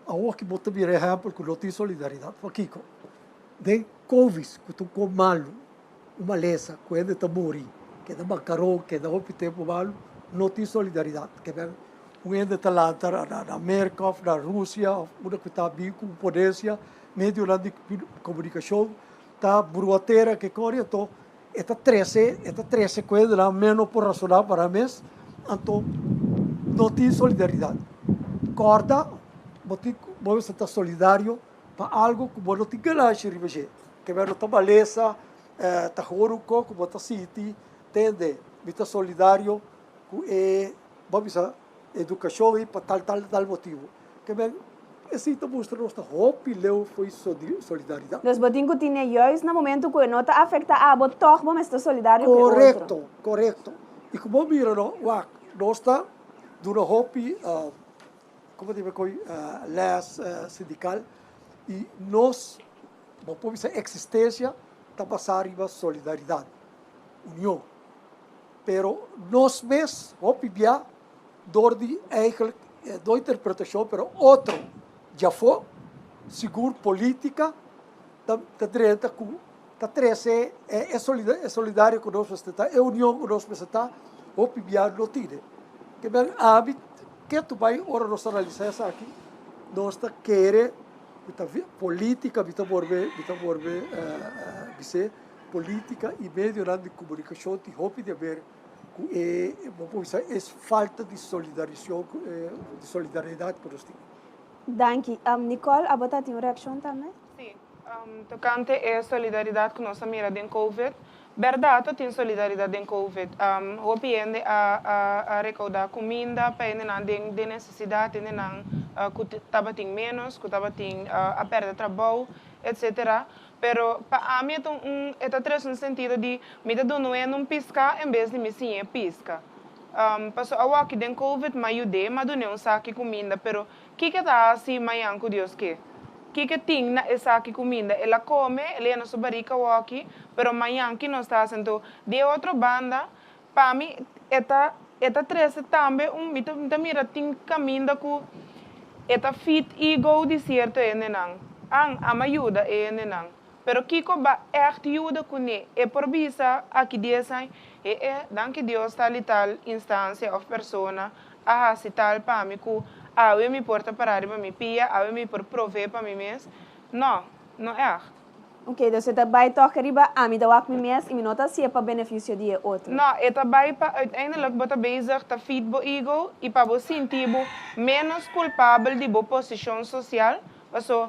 a hora que bota vir exemplo que não tem solidariedade, porque de Covid, que tu com malo, uma lesa, que ainda está morrendo, que é da bancarão, que é da outro tempo malo, não tem solidariedade. Que é ainda está lá na América, na Rússia, uma que está bem com potência, meio de comunicação, está bruateira que corre, então esta 13 coisas lá menos por razonar para mês, então não tem solidariedade. Corda, você está solidário para algo que você não tem ganância, que é não beleza, está jogando coco, você city, entende? Você está solidário com a educação e para tal motivo. Que é assim está mostrando nossa roupa e leu foi solidariedade. Nós botinho tinha juiz no momento que não está afeta a botar, vamos estar solidário com o outro. Correto. E como mira, nós está dura roupa, como digo, les sindical e nós, vamos dizer, existência está passar a solidariedade, união. Pero nós mesmos, roupa bia, dor de eigenlijk, do interpretação, pero outro já foi, seguro política, da direita, da 13 é solidário com nós, é união com nós, o pibiar não tira. Que bem, que tu vai, ora nós analisamos aqui, nós queremos, política, política e meio de comunicação, de roupa de haver, é falta de solidariedade com nós. Danke. Nicole, a botar tem uma reação também? Sim. Tocante é solidariedade com nossa mira em COVID. Verdade, tem solidariedade em COVID. O piende a recaudar comida, para não de necessidade, não que estava tem menos, que estava tem a perda de trabalho, etc. Pero para mim é um sentido de me dar não piscar em vez de me sim pisca. Passou a walk den COVID, mas eu dei, mas não saque comida, pero que está assim, manhã com Deus que tem na saque comida, ela come, ela não sobarica walk, pero manhã que não está sendo de outra banda, para mim eta três também mira tem caminho com eta fit ego de certo não, a me ajuda não. Pero Kiko ba echt ajuda com ele. E por visa aqui dizem, danke Deus tal e tal instância ou pessoa a tal para mim que eu me porta para me pia, eu me por prover para mim mesmo. Não é. Ok, então você vai tocar riba a mim da wak mim mesmo e me nota se é para benefício de outro. Não, é também para uiteindelijk bota bezig te feed bo ego e para você sentir menos culpável de bo posição social, so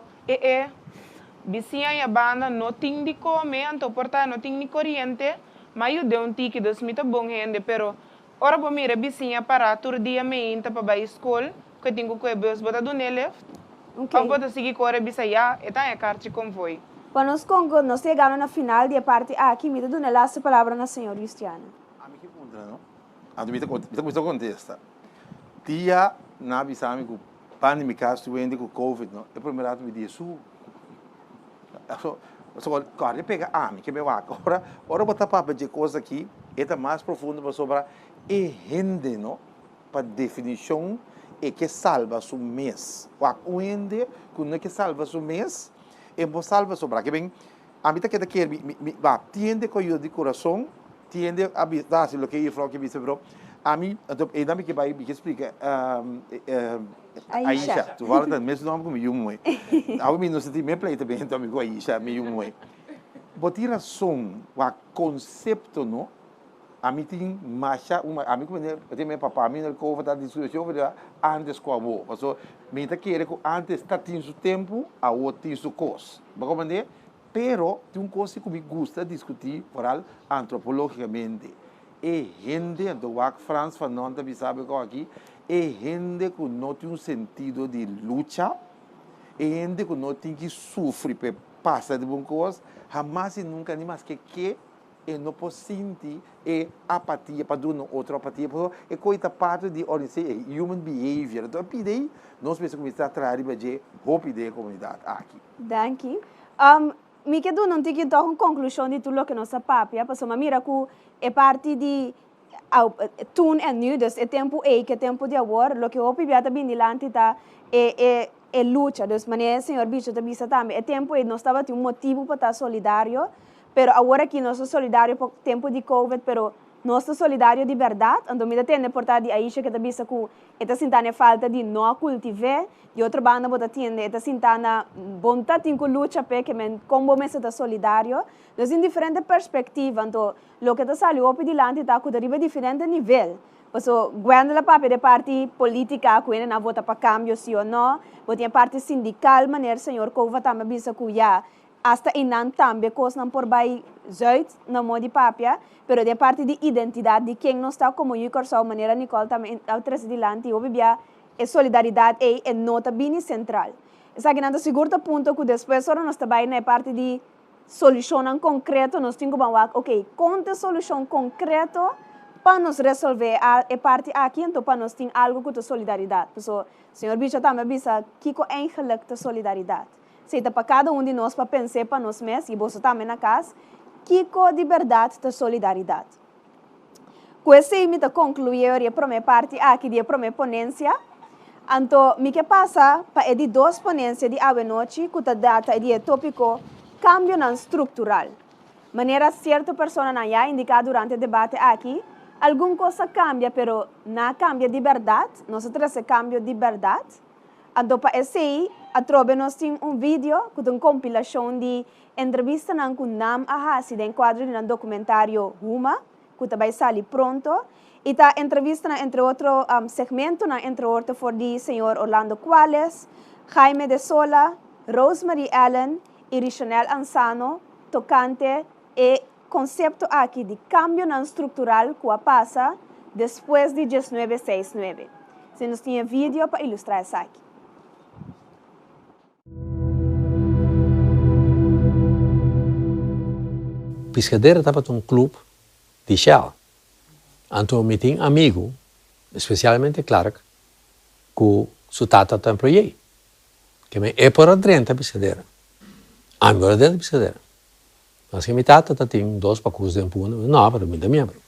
vizinha a banda não tem de comer, então porta não tem de corrente, mas eu dei ticket dos muito bom gente, pero ora para mim vizinha para todo dia me entra para a escola, que tenho que beus botar do nele, ou botar seguir correr vizinha, então é carta com foi. Para nós Congo, nós chegamos na final de parte aqui, me dá a last palavra na senhora Cristiana. A mim que contra, não? A mim que contesta. Tia na bisami com pandemia, caso tu com Covid, não? É primeiro me disse Agora pega mim que me vaca. Ora botar papo de coisa aqui, é mais profundo sobre e rende, não? Para definição é que salva o mês. O ende que não é que salva o mês, é para salva sobre que bem. A mim tá que tiende com o de coração, tiende a dar se o que eu falo que vice bro. A mim, então, ainda me que vai me explica. Aisha, tu fala tanto mesmo nome como eu muito. A mim não se tem me play também então amigo Aisha, me muito. Botira som, o conceito não. A mim tem marcha, a mim como tem meu papá, a mim não covo da discussão antes com amor. Porque me tá querer que antes está tendo seu tempo, a outro tem seu costo. Como é? Pero tem uma coisa que me gusta discutir por antropologicamente. E gente, então a França Fernanda me sabe que aqui, é gente que não tem um sentido de luta, é gente que não tem que sofrer para passar de boas coisas, jamais e nunca nem mais que e não pode sentir apatia para dar outra apatia, porque é coisa parte de human behavior. Então, pedi, nós precisamos começar a trazer de roupa da comunidade aqui. Danke. Me quedo não tem que dar uma conclusão de tudo o que nós papia, porque eu mira que é parte de toen en nu, dus é tempo que é tempo de agora, o que eu pibiata bem dilante tá é luta, dus maneira senhor bicho tá bisa também, é tempo nós estava tem um motivo para estar solidário, pero agora que nós somos solidário por tempo de Covid, pero nós somos solidário de verdade, então me tem portar de Aisha que tá bisa que está sentando falta de não cultivar, de outra banda bota tiende, está sentando vontade de luta para que men como me está solidário, então em diferente perspectiva, então o que está saindo op dilante está com deriva diferente nível. Porque quando a parte de parte política, quando não vota para cambio sim ou não, bota a parte sindical, maneira senhor Kova também bisa que já hasta inan também coisa não por vai zuid na modi papia, pero de parte de identidade de quem não está como eu corso maneira Nicole também ao trazer dilante eu bibia é solidariedade é nota bem central. Essa que não seguro ponto que depois só nós trabalhamos na parte de solução concreta nós temos que ok, conta solução concreta para nos resolver a parte aqui então para nós ter algo que solidariedade. Porque senhor bicho também bisa que é eigenlijk de solidariedade. Se para cada de nós para pensar para nós mesmos e você também na casa, que de verdade de solidariedade. Com esse me concluir a primeira parte aqui de primeira ponência. Então, me que passa para de duas ponências de ave noite que data de tópico cambio não estrutural. Maneira certa pessoa não já indicado durante o debate aqui, alguma coisa cambia, pero não cambia de verdade. Nós trazemos cambio de verdade. Então, para esse nós temos vídeo com uma compilação de entrevistas com Nam Ahasi, de quadro de um documentário Huma, que vai sair pronto. E a entrevista, entre outros segmentos, entre outros, for de senhor Orlando Quales, Jaime de Sola, Rosemary Allen e Richanel Ansano, tocante e conceito aqui de cambio não estrutural que passa depois de 1969. Se nós temos vídeo para ilustrar isso aqui. Piscadeira estava num clube de Shell. Então, me tinha amigo, especialmente Clark, que sua tata tem projeto. Que é por dentro da piscadeira. Agora dentro da piscadeira. Mas que minha tata tem dois pacos de empurra, não, para mim é membro.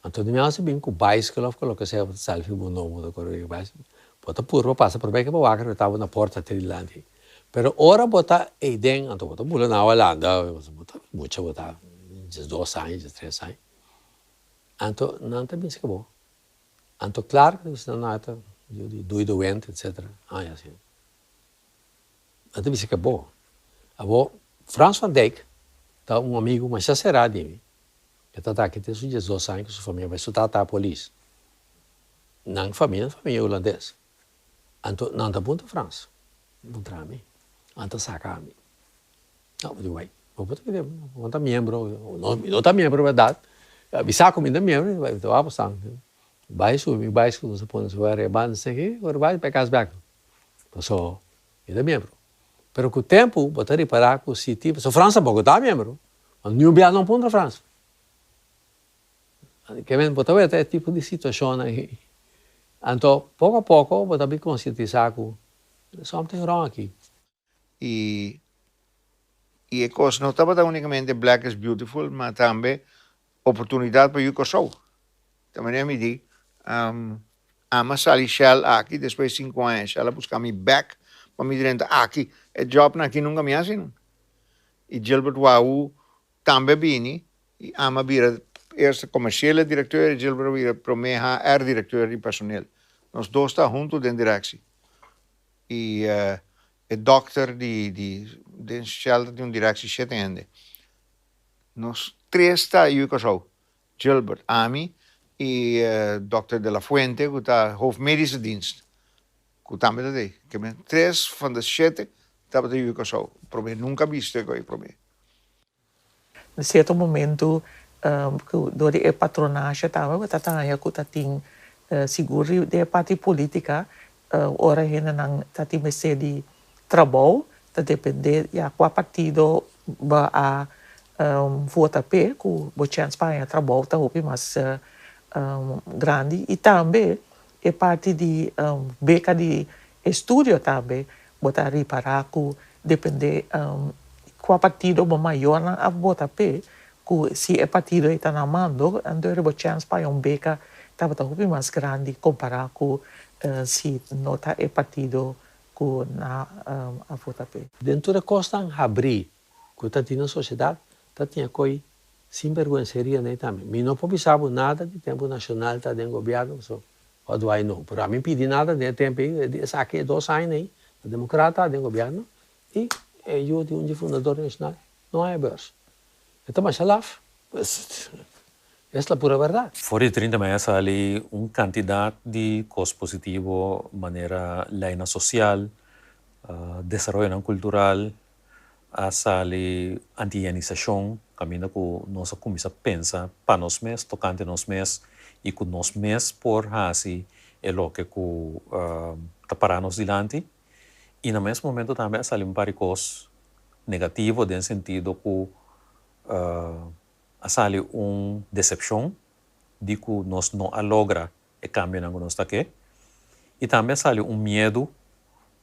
Então, de minha bem com o bicycle, coloca se a selfie no nome da correia bicycle. Bota puro, passa por bem que o água estava na porta até dilante. Pero ora bota aí dentro, então bota mula na Holanda, bota muito bota. De 2 anos, de 3 anos. Então, não está bem se acabou. Então, claro que isso não é de doente, etc. Assim. Então, bem se acabou. Agora, Frans van Dijk, tá amigo, mas já será de mim. Que está aqui desde os 12 anos, que sua família vai estudar a polícia. Não família holandesa. Então, não está bom de França. Não traz a mim. Então, saca a mim. Não, mas vai. Não está membro, não está membro, verdade. Bisa comida membro, então vamos lá. Vai subir, vai subir, se põe sobre a rebanda, sei que, agora vai pegar as becas. Então, ele é membro. Pero com o tempo, botar reparar que o sítio, se França Bogotá membro, mas nenhum biar não põe na França. Que vem botar até tipo de situação aí. Então, pouco a pouco, botar bem conscientizar que só tem rão aqui. E E a coisa não estava unicamente Black is Beautiful, mas também oportunidade para eu sou. Também me diz, ama sali Shell aqui, depois de 5 anos, ela busca me back, para me dizer, aqui, é job aqui nunca me assim. E Gilbert Wau também vini, e ama vira eerste commerciële directeur, Gilbert vira para mim HR directeur de personeel. Nós dois estamos juntos dentro da direção. E o dokter de Shell de direção 7 anos. Nós 3 está eu sou. Gilbert, Ami e Dr. De La Fuente, que está hoofdmedische dienst. Que também está aí. Que 3 van de 7 estava de eu sou. Para mim, nunca visto isso para mim. Em certo momento, do de patronagem estava, que está tem seguro de parte política, ora ainda não está tem de trabalho, está depender de qual partido vai votar para que o chance para trabalho está mais grande e também é parte de beca de estudo também botar reparar que depende qual partido é maior a votar para que se é partido está na mando então é chance para beca estava mais grande comparado com se não está é partido que na a votar para dentro da costa abrir que está na sociedade tá tinha coi sem vergonha nem também. Me não pensava nada de tempo nacional tá dentro do governo, so what do I know? Para mim pedir nada de tempo aqui 2 anos aí, democrata dentro do governo e eu de um fundador nacional não é bolsa. Então mas salaf, essa é a pura verdade. Fora de 30 meses ali candidato de costo positivo, maneira lei social, desenvolvimento cultural, a sali anti-ionização, caminho que nós começamos a pensar para nós mesmos, tocante nós mesmos, e que nós mesmos por assim é o que está para nós diante. E no mesmo momento também sali par coisas negativas, no sentido que sali decepção de que nós não logra o cambio que nós está aqui. E também sali medo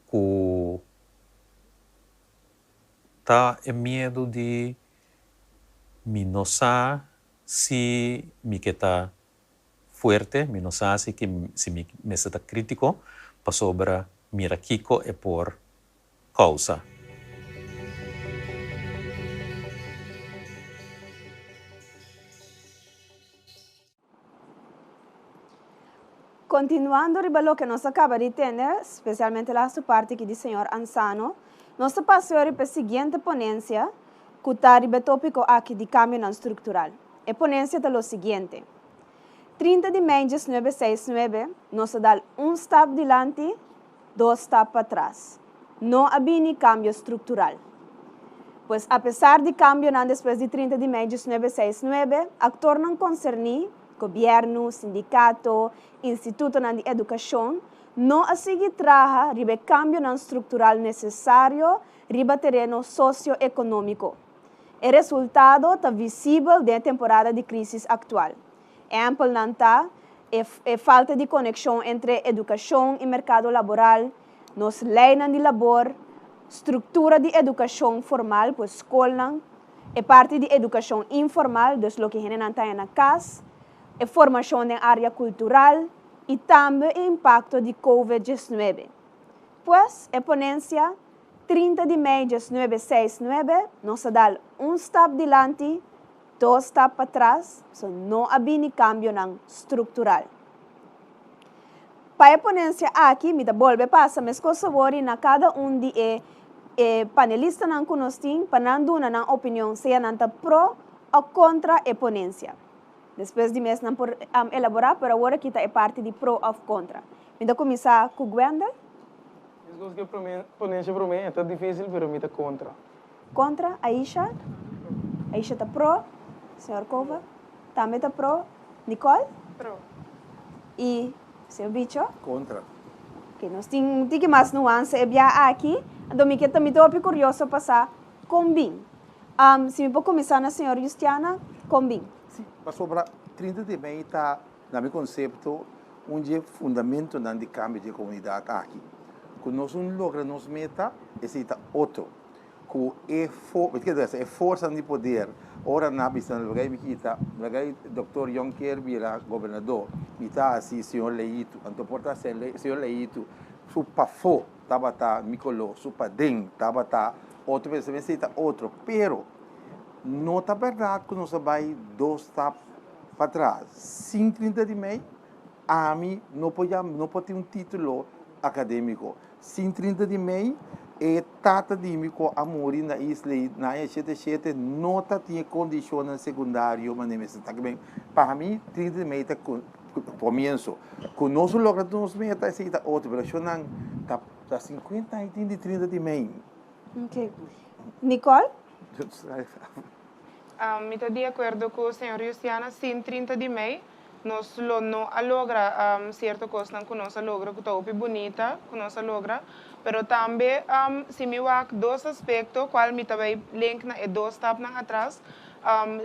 que tá é medo de me não sabe se me que tá forte, me não sabe se me está crítico para sobre mira kiko é por causa. Continuando o que nós acaba de entender, especialmente a sua parte aqui do senhor Ansano, nós passamos para a seguinte ponência, que está o tópico aqui de cambio estrutural. A ponência é o seguinte: 30 de maio de 1969, nós dá step adiante, 2 steps para trás. Não havia cambio estrutural. Pois, apesar de cambio depois de 30 de maio de 1969, actores não concernidos, governo, sindicato, instituto de educação, não a seguir traja ribe cambio estrutural necessário ribe terreno socioeconômico. O resultado está visível da temporada de crise atual. Exemplo nanta é falta de conexão entre educação e mercado laboral, nos leis de labor, estrutura de educação formal, pois escola, e parte de educação informal, dos lo que gente na casa, e formação na área cultural, e também o impacto de Covid-19. Pois, a ponência 30 de maio de 1969, nós dá step adiante, 2 steps para trás, so não havia cambio estrutural. Para a ponência aqui, me volve passa, mas que sabori na cada de panelistas que nós temos, para não dar uma opinião, seja nanta pro ou contra a ponência. Depois de mês, não por elaborar, para agora que é parte de pro ou contra. Me começar com o Gwenda. Isso que ponência para mim é tão difícil, mas me contra. Contra, Aisha? Aisha está pro, senhor Cova? Também está pro, Nicole? Pro. E senhor Bicho? Contra. Ok, nós temos mais nuances aqui, então me estou curioso para passar com Bim. Se me pode começar na senhora Justiana, com Bim. Para sobre 30 de maio está, no meu conceito, fundamento de cambio de comunidade aqui. Quando nós não logramos meta, esse é outro. com é força de poder. Ora na bistan lugar kita, lugar Dr. Juncker vira governador, mita assim senhor Leito, anto porta senhor Leito, su pafo tabata Micolo, su padeng tabata outro pensamento outro, pero não tá verdade que nós vai 2 tapas para trás. Sim, 30 de maio, a mim não pode ter título acadêmico. Sim, 30 de maio, é tata acadêmico a morir na isla, na 77, não tem condições secundárias, mas nem mesmo. Para mim, 30 de maio é começo. Com nós logramos meta, essa é outra, mas eu não, tá 50 e 30 de maio. Ok. Nicole? Eu estou de acordo com o senhor Justiana, sim, 30 de maio, nós não logra certa coisa que nós logra, que está bonita, que nós logra, mas também, se me vá 2 aspectos, qual me também link na 2 etapas atrás,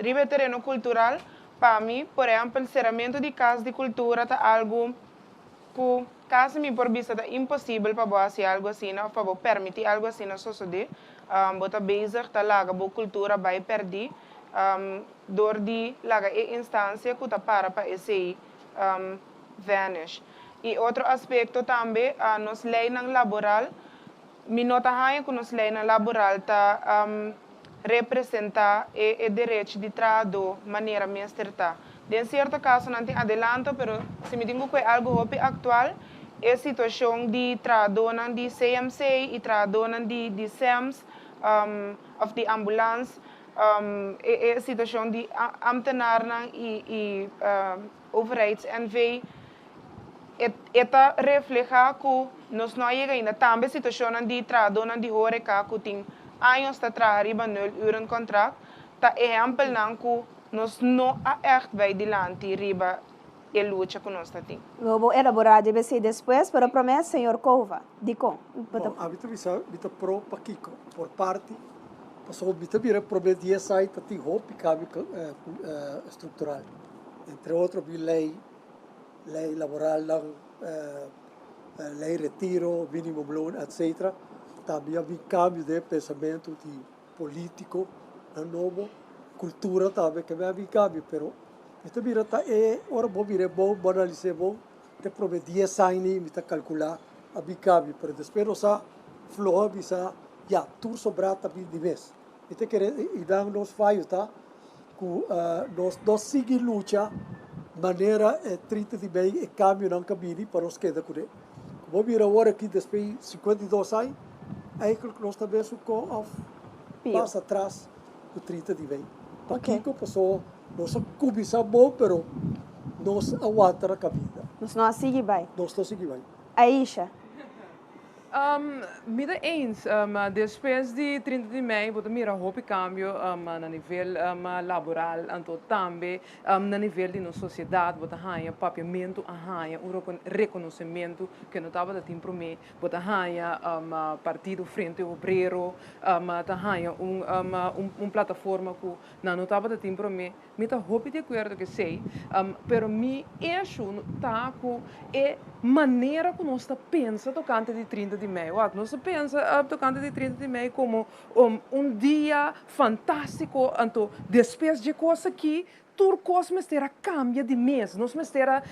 ribe terreno cultural, para mim, por exemplo, o encerramento de casa de cultura é algo que, caso me por vista, é impossível para fazer algo assim, para permitir algo assim na sociedade, bota bezig, tá lá, a cultura vai perder, door die laga instância que para esse vanish. E outro aspecto também, nos lei laboral, me nota que nos lei laboral tá representar o direito de trabalho de maneira mais certa. De certo caso não tem adelanto, mas se me digo que é algo atual, é a situação de trabalho de CMC e trabalho de SEMS, of de ambulância, a situação de ambtenaren e overheids-NV, eta refleja que nós não chega ainda também situação de trabalho de horeca que tem anos de trabalho 0 uur contrato, tá exemplo não que nós não echt vai dilante riba e luta que nós temos. Vou elaborar de você depois, mas prometo, senhor Cova, dico. A vida pro Paquico, por parte, passou a vida problema de essa tem roupa cambio estrutural. Entre outros, lei laboral, lei retiro, mínimo loan, etc. Também havia cambio de pensamento de político, novo, cultura também que havia cambio, pero esta vira tá ora bom vira bom analisar bom te prometia saini me calcular a bicabi pero depois sa flow bisa ya tur sobrata de vez este querer e dar nos falhos tá com nós seguir luta maneira 30 de bem e cambio não cabine para os queda com vou vir agora aqui depois 52 anos aí que nós também com off passa atrás o 30 de bem porque que passou nós começamos bom, pero nós aguantamos a vida. Nós não seguimos bem. Nós não seguimos bem. Aisha? Mida eens, depois de 30 de maio, vou ter um cambio no nível laboral, então também no nível de nossa sociedade, vou ter um papiamento, um reconhecimento que não estava tendo para mim, vou ter partido frente obrero, plataforma que não estava tendo para mim, me está de acordo que sei, pero me eixo tá com a maneira que nós pensa tocante de 30 de maio. Nós pensa tocante de 30 de maio como dia fantástico, então depois de coisa que tudo coisa mestera cambia de mês, nós mestera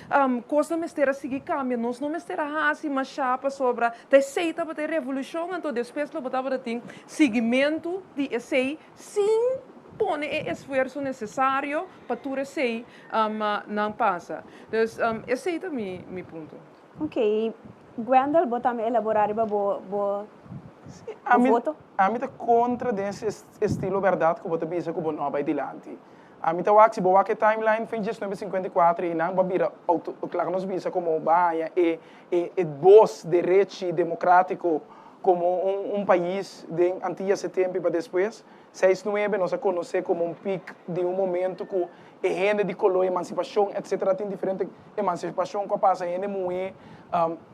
coisa mestera seguir cambia, nós não mestera assim uma chapa sobre a seita para ter revolução, então depois nós botava ter seguimento de esse sim põe o esforço necessário para tudo esse não passa. Então esse é o meu ponto. Ok. Gwendal, bota me elaborar o voto? A mim tá contra desse estilo verdade que você pensa que não vai adiante. A mim tá o se boa que timeline foi em 1954 e não babira claro nós pensa como baia e voz de rede democrático como um país de antiga setembro para depois 6/9 nós conhece como um pico de momento que a gente de color emancipação etc tem diferente emancipação que passa em muito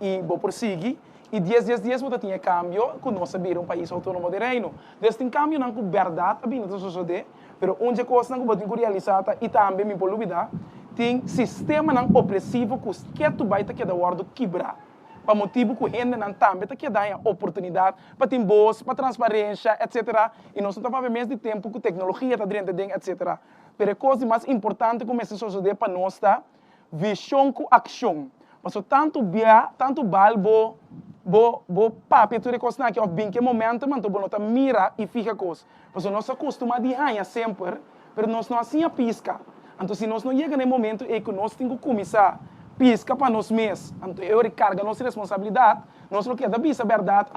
e vou prosseguir e 10 você tinha cambio que nós sabia país autônomo de reino desse tem cambio não com verdade a bem da sociedade pero onde coisa não pode realizada e também me pode olvidar tem sistema não opressivo que tu vai ter que dar ordem quebrar para motivo que gente não também que dá a oportunidade para ter boas, para transparência, etc. E nós não estamos mesmo de tempo que tecnologia está dentro de etc. Mas a coisa mais importante que começa a suceder para nós está visão com ação. Porque tanto bia, tanto balbo, bo papi tu recostar que bem que momento man tu bonota mira e fica coisa. Porque nós acostuma de ganhar sempre, mas nós não assim a pisca. Então se nós não chega no momento é que nós temos que começar pisca para nós mesmos. Então eu recarga nossa responsabilidade, nós não quer bisa verdade,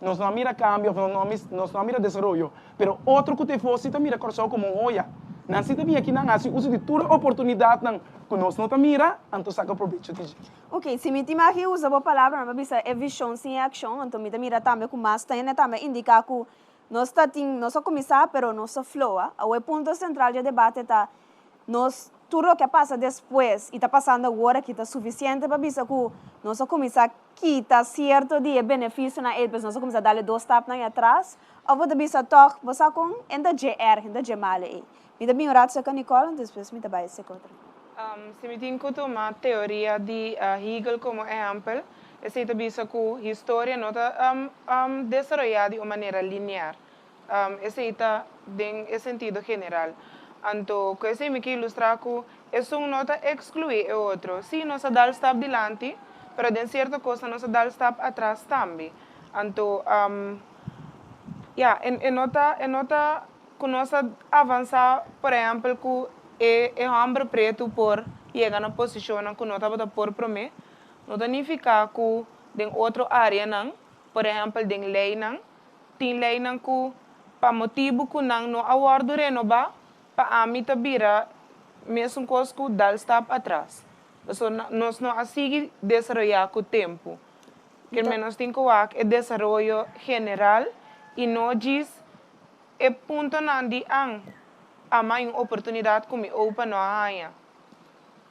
nós não mira cambio, nós não mira desenvolvimento. Pero outro que te fosse te mira corso como olha. Não se também aqui não há uso de toda oportunidade não que nós não te mira, então saca proveito de. Ok, se me imagina usa a palavra, não bisa é visão sem ação, então me mira também com mais tem também indicar que nós está tem nós começar, pero nós flow, o ponto central do debate está nós tudo o que passa depois e está passando agora que está suficiente para bisa que nós começar a quitar certo de benefício na ele, nós começar a dar 2 tapas na atrás, ou vou bisa toque, você com ainda GR, ainda gemale. Me também orar se com Nicole, depois me também se contra. Se me tem que tomar teoria de Hegel como exemplo, esse também que a história não está desenvolvida de uma maneira linear. Esse está em sentido geral. Então, que esse me quer ilustrar que isso não está excluir o outro. Sim, nós dá o step delante, mas de certa coisa nós dá o step atrás também. Então, nota que nós avançar, por exemplo, que é homem preto por chegar na posição que nós estamos por prometer, não significa que em outra área não, por exemplo, em lei não, tem lei não que para motivo que não awardo renova, para a mim vira mesmo coisa que dá step atrás. Então, nós não assim desenvolver com o tempo. Que menos tem que é desenvolvimento general e não diz é ponto nandi a mais oportunidade como open no haya.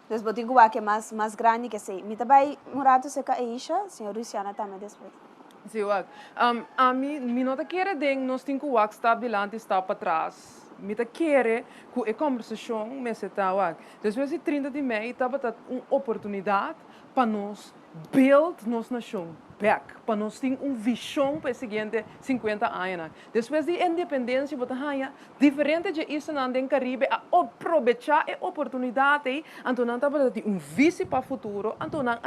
Então, vou ter que é mais grande que sei. Me também morado se a Aisha, senhor Luciana também depois. Sim, a mim não te quer de nós temos que estar delante estar para trás. Me te quer que a conversação me se está depois de 30 de maio estava uma oportunidade para nós build nossa nação back, para nós ter uma visão para os seguintes 50 anos. Depois de independência, diferente de isso no Caribe, a aproveitar a oportunidade, então nós temos um vice para o futuro, então nós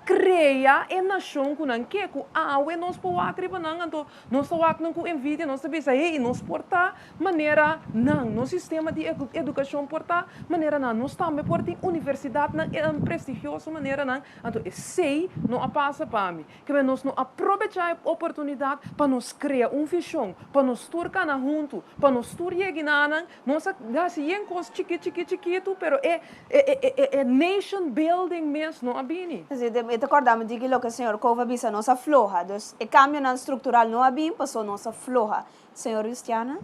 criar a nação que nós queremos, que nós podemos então nós estamos com envidia, nós sabemos aí, nós portar maneira não, no sistema de educação portar maneira não, nós também portar universidade não, prestigiosa maneira não, então sei não passa para mim. Nós não aproveitar a oportunidade para nós criar uma visão, para nós turcar junto, para nós turcar nós assim coisas chiquito, pero é nation building mesmo, não é bem. Eu acordamos de que o que o senhor Cova bisa nossa floja, então o cambio estrutural não é bem, passou nossa floja. Senhor Cristiana?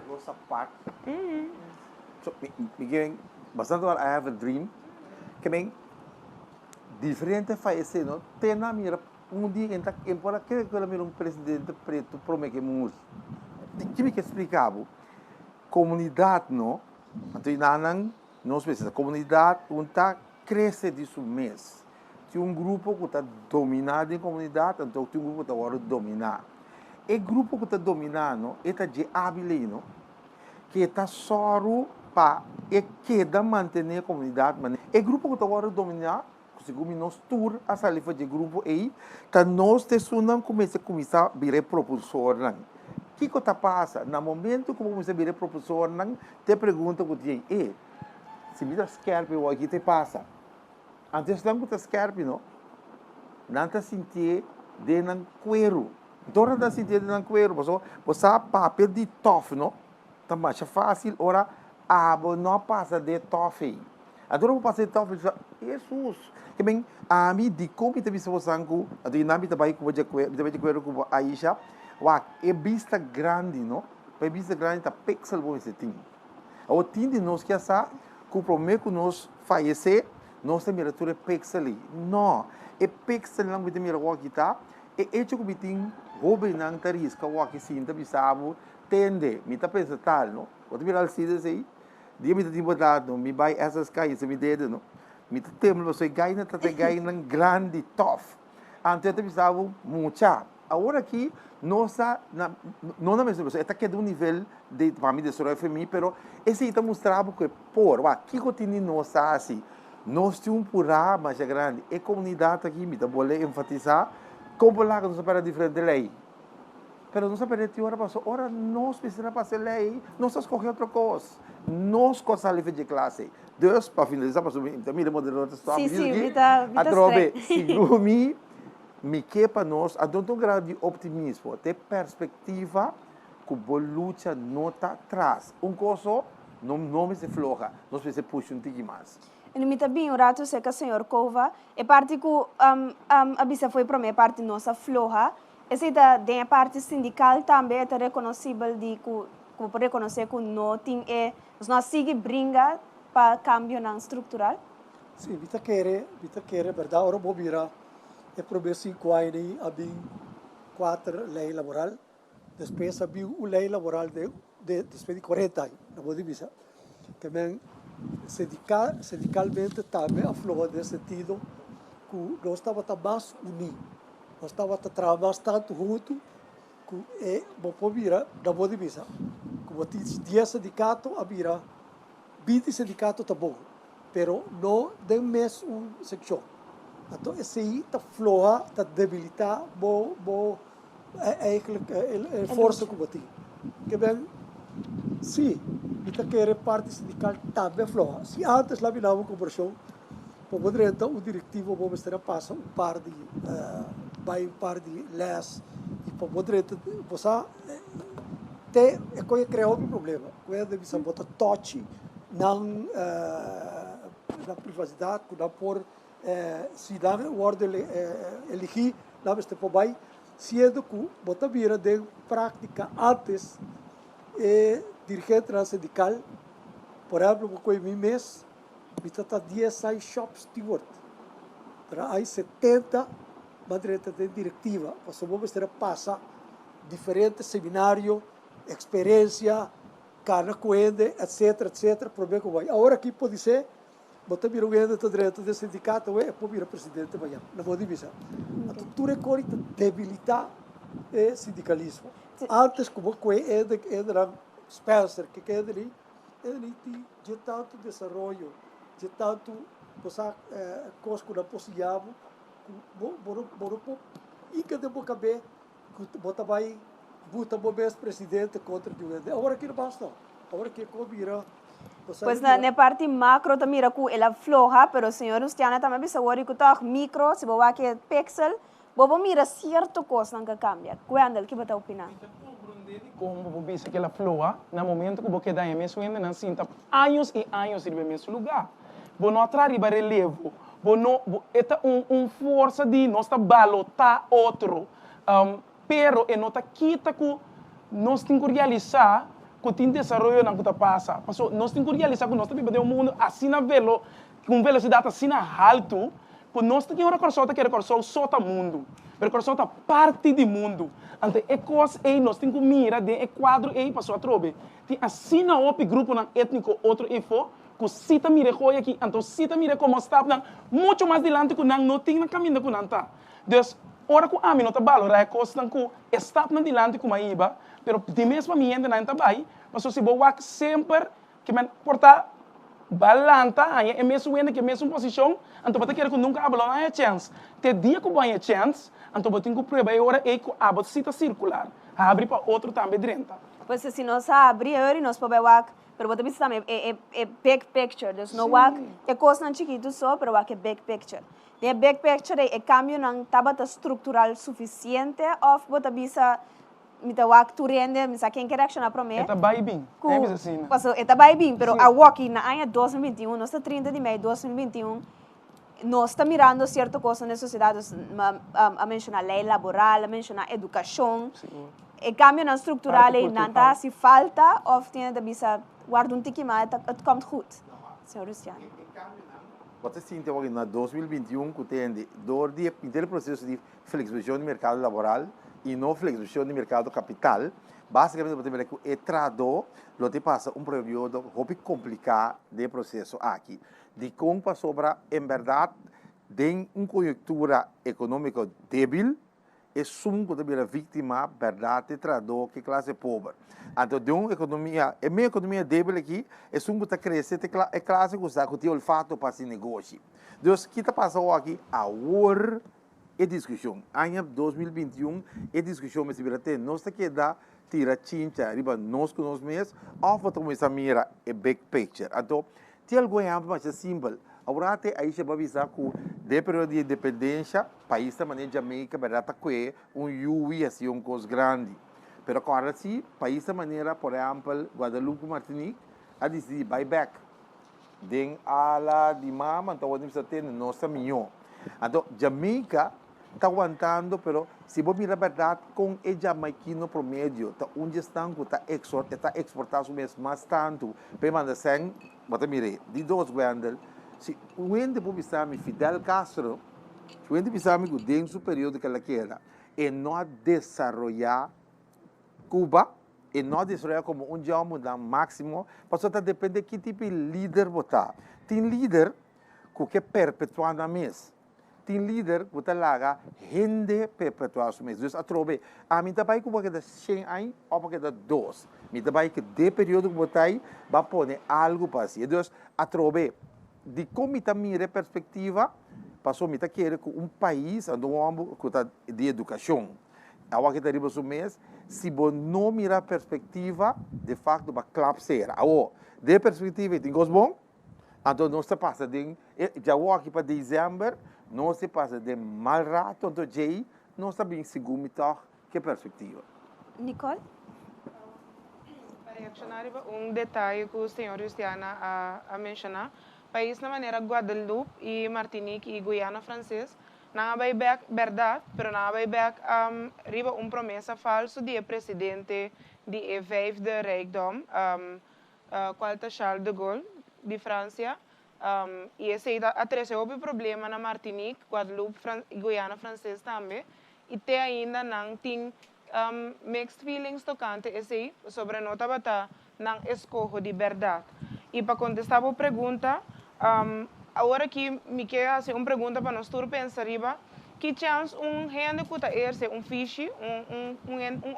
Nossa parte. So, bastante I have a dream. Que diferente faz não tem na mira dia em para que presidente preto promete muito que me explicava comunidade não então nós pensamos comunidade está cresce disso mês tinha grupo que está dominado em comunidade então tinha grupo que está agora dominar e grupo que está dominando está de hábil que está só para queda manter a comunidade mas e grupo que está agora dominar segundo nós tour a salifa de grupo aí tá nós te sunam começar a virar propulsor não que está passa no momento que começa a virar propulsor não te pergunta o que é se me dá scarpe o que te passa antes não que te scarpe não te sentir de não cuero então não sentir de não cuero você papel de tof não tá mais fácil ora não passa de tof agora eu passei de tof Jesus que bem a mim de como te viste você angu de nami também com você com Aisha é vista grande não é vista grande tá pixel você tem o tem de nós que essa que o problema que nós faz nós temos miratura pixel não é pixel não me mira o que tá é hecho que tem governan tarisca o que sim também sabe tende me tá pensa tal não o te mira al cida sei dia me tem botado me vai essas caixas me dedo não Mita temlo so gaina tate gaina grande tough. Antes eu pensava mucha. Agora aqui nossa não na mesma pessoa, está que do nível de família de soror mim, pero esse está mostrando que por, que continua nossa assim. Nós temos um pura mais grande. E comunidade aqui me dá bolé enfatizar como lá que nós para diferente lei. Pero nós para ter hora passou, ora nós precisamos passar lei, nós escolher outra coisa. Nós coisa livre de classe. Deus para finalizar passou também de moderador está Sim, sim, a trobe, segundo me quepa nós a um grau de optimismo, até perspectiva que a luta não está atrás. Coisa não se floja, nós precisamos puxar um pouquinho mais. E me também o rato sei que o senhor Cova é parte que a bisa foi para mim parte nossa floja. Essa é a parte sindical também é reconhecível de que reconhecer que não tem nós sigue brinca para cambio não estrutural. Sim, vita querer, verdade, ora vou virar é prover 5 anos havia 4 leis laboral, depois havia uma lei laboral depois de 40 anos, não vou dizer. Também sindicalmente também aflorou nesse sentido que nós estávamos mais unidos, nós estávamos trabalhando tanto juntos que vou virar, não vou dizer. Como tinha 10 sindicatos, havia 20 sindicatos tá bom, pero não tem mais uma secção. Então, esse aí está floa, está debilitar, é força que eu tenho. Que bem, sim, está querendo parte sindical também floa. Se antes lá vinha uma conversão, para poder então o diretivo vamos ter passa um par de leis e para poder você ter criar um problema. Quando você bota toque na privacidade, não por se dá o ordem elegir, lá você vai, sendo que você vira de prática antes dirigente sindical, por exemplo, com o mês, você está 10 shop steward, aí 70 madreta de diretiva, você vamos ter passar diferentes seminários, experiência, carne coende, etc, por bem que vai. Agora aqui pode ser você vira o diretor do sindicato, pode virar presidente, não vou dizer. Então, tudo é correto, debilitar o sindicalismo. Antes, como é de Spencer, que é de tanto desenvolvimento, de tanto coisa que não possível, e que depois caber, você vai botar o presidente contra o governo. Agora aqui não basta, agora aqui é virar. Pues na parte macro também mira que ela floja, pero o senhor Luciana também bisa worry que tá micro, se boa que pixel, bobo mira certo coisa não cambia. Quando que você opina? Como você disse que ela floja, no momento que você dá mesmo ainda não sinta anos e anos ir mesmo lugar. Você não atrai para relevo, você não é força de nós balotar outro, pero e não quita que nós temos que realizar que tem desenvolvimento na que passa. Nós temos que realizar que nós temos que mundo assim na velo, com velocidade assim na alto, que nós temos que recorrer que recorrer só o mundo, recorrer parte do mundo. Então, é coisa aí nós temos que mirar de quadro aí para sua trobe. Tem assim na outro grupo étnico outro info, que se tá mira coi aqui, então se tá mira como está muito mais dilante que não tem na caminho que não tá. Então, ora que a mim não tá valor, é coisa que está na dilante como aí ba. Pero de mesma maneira não está bem, mas se boa sempre que me portar balanta, é mesmo ainda que mesmo posição, então você quer que nunca abra não é chance. Te dia que vai chance, então você tem que provar agora é que a cita circular, abre para outro também dentro. Pois se nós abrir agora nós podemos pero você precisa também é big picture, dus não é coisa não chiquito só, pero é big picture. De big picture é cambio não tabata estrutural suficiente, ou você precisa mita wak turende misa quem quer action para mim. Eta vai bem. É mesmo assim. Passo eta vai bem, pero a walk na ano 2021, nós está 30 de maio 2021, nós está mirando certa coisa na sociedade, a mencionar lei laboral, a mencionar educação. E cambio na estrutural e não tá se falta, ou tem de bisa guarda tique mais, het komt goed. Senhor Luciano. Você sente que na 2021 que tem door die inteiro processo de flexibilização do mercado laboral e não flexibilização do mercado capital, basicamente você vê que o trado lo te passa período muito complicado de processo aqui. De como sobre, em verdade, de uma conjuntura econômica débil, é sumo que a vítima, verdade, trado que classe pobre. Então, de uma economia, a minha economia débil aqui, é sumo que cresce, é classe que usa, que tem olfato para esse negócio. Então, o que está passando aqui, agora, é discussão. Em 2021, é discussão, mas se vira até, nós queda tira chincha, riba nós com nós mesmos, ou vamos começar a mirar a big picture. Então, tem algo mais simples. Agora, até aí se vai avisar que, de período de independência, o país também, Jamaica, verdade, que UI, assim, coisa grande. Mas agora, sim, o país também, por exemplo, Guadalupe, Martinique, a decidir buyback. Den ala de mama, então, vamos ter nossa minha. Então, Jamaica está aguantando, mas se você mirar a verdade, com o jamaiquino promédio, está onde estão, está exportando mais tanto, para sem, você mire, de dois grandes, se o ente publicar Fidel Castro, se o ente publicar que dentro do período que ela quer, e não desenvolver Cuba, e não desenvolver como jogo da máximo, porque depende de que tipo de líder votar. Tem líder que perpetuar na mesa. Tem líder que está lá, rende perpetuar na mesa. Então, a trobe, a mim também que vai dar 100 anos ou vai dar 2. Mim também que de período que votar, vai pôr algo para si. Então, a trobe, de como está minha perspectiva, passou a querer que país, onde de educação, agora que está arriba do mês, se você não mirar a perspectiva, de facto, vai colapsar. Agora, de perspectiva, tem coisa bom, então não se passa de, já aqui para dezembro, não se passa de mal rato, então já não está bem seguro, que perspectiva. Nicole? Para reaccionar a detalhe que o senhor Cristiana a mencionar, país na maneira Guadalupe e Martinique e Guiana francês, não vai back verdade, pero não vai back riba promessa falso de presidente de vijfde rijkdom, qual Charles de Gaulle de França, e esse atravessou o problema na Martinique, Guadalupe e Guiana francês também, e tem ainda não tem mixed feelings tocante esse sobre nota bata não escolho de verdade. E para contestar a pergunta, agora que me quer fazer uma pergunta para nós todos pensar riba, que chance gente que está erse fiche,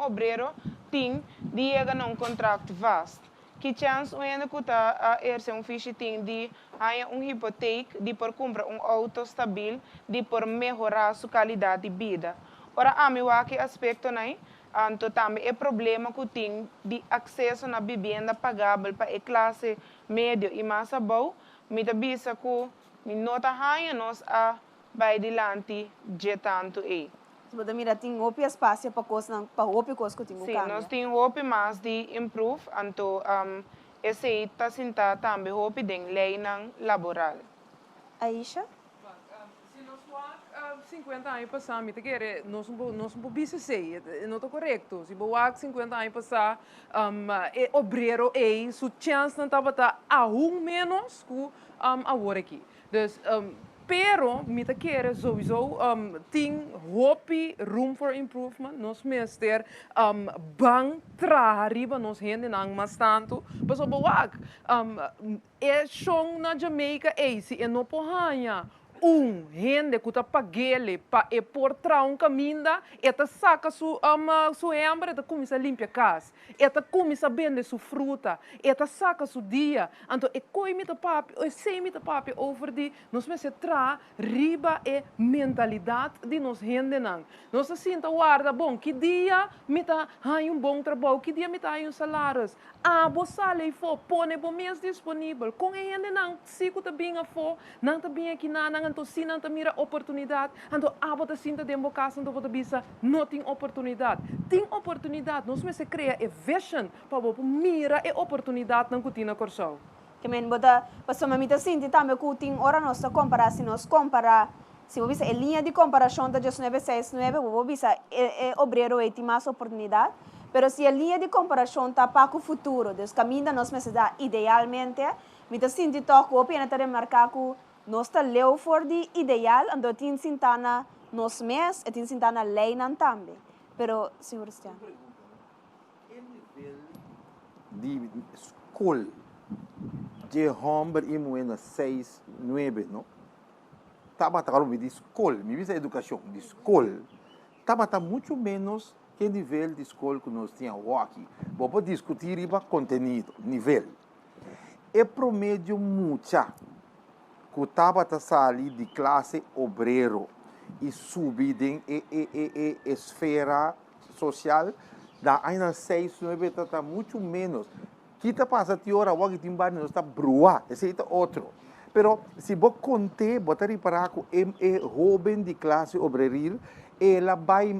obreiro tem de chegar num contrato vasto. Que chance gente que está erse fiche tem de ganhar hipoteca, de por comprar auto stabil, de por melhorar sua qualidade de vida. Ora, a mim que aspecto não então também é problema que tem de acesso na vivenda pagável para a classe média e mais boa, me avisa que não está nós a vai adiante de tanto aí. Você mira tem outro espaço para coisa para outro coisa que tem sim, nós temos outro mais de improve, então esse está sentado também outro de lei laboral. Aisha? Se nós 50 anos passar, me quer nós não podemos sei, não está correto. Se boa 50 anos passar, obreiro é sua chance não estava a menos que agora aqui. Então, pero me quer sowieso tem hope room for improvement. Nós meester bang tra arriba nós gente não mais tanto. Mas boa é show na Jamaica se não porranha. Gente que está pagando para portar caminho, eta saca sua hembra, eta começa a limpar a casa, eta começa a vender sua fruta, eta saca seu dia. Então, coi mita papi, sei mita papi over de nós se tra riba mentalidade de nós gente não. Nós assim guarda bom, que dia mita há bom trabalho, que dia mita há salário. Você e for, põe o mês disponível. Com gente não, se que tá bem a for, não tá bem aqui não. Então, se não mira oportunidade, então, você sinta de uma casa, então, você bisa, não tem oportunidade. Tem oportunidade, nós se cria a vision para você mira a oportunidade não continua corso. Que men boda, passo mamita sinti também que tem hora nós comparar, se nós comparar, se você a linha de comparação da 1969, você bisa obreiro e tem mais oportunidade. Pero se a linha de comparação está para o futuro, dos caminhos nós me dá idealmente, me dá sinti toque, o pena ter marcar que nós está leu for de ideal, ando tin sintana nos mes, e tin sintana lei nan também. Pero, senhor Cristiano. De escola de homem e mulher 6, 9, não? Tava de escola, me visa educação, de escola. Tava muito menos que o nível de escola que nós tínhamos aqui. Vamos discutir o conteúdo, nível. É promédio muita que estava sair de classe obreiro e subir em esfera social, da ainda 6, 9, está muito menos. Kita passa a hora que timbar não está brua, esse é outro. Pero se você conter, botar reparar que jovem de classe obreira, ela vai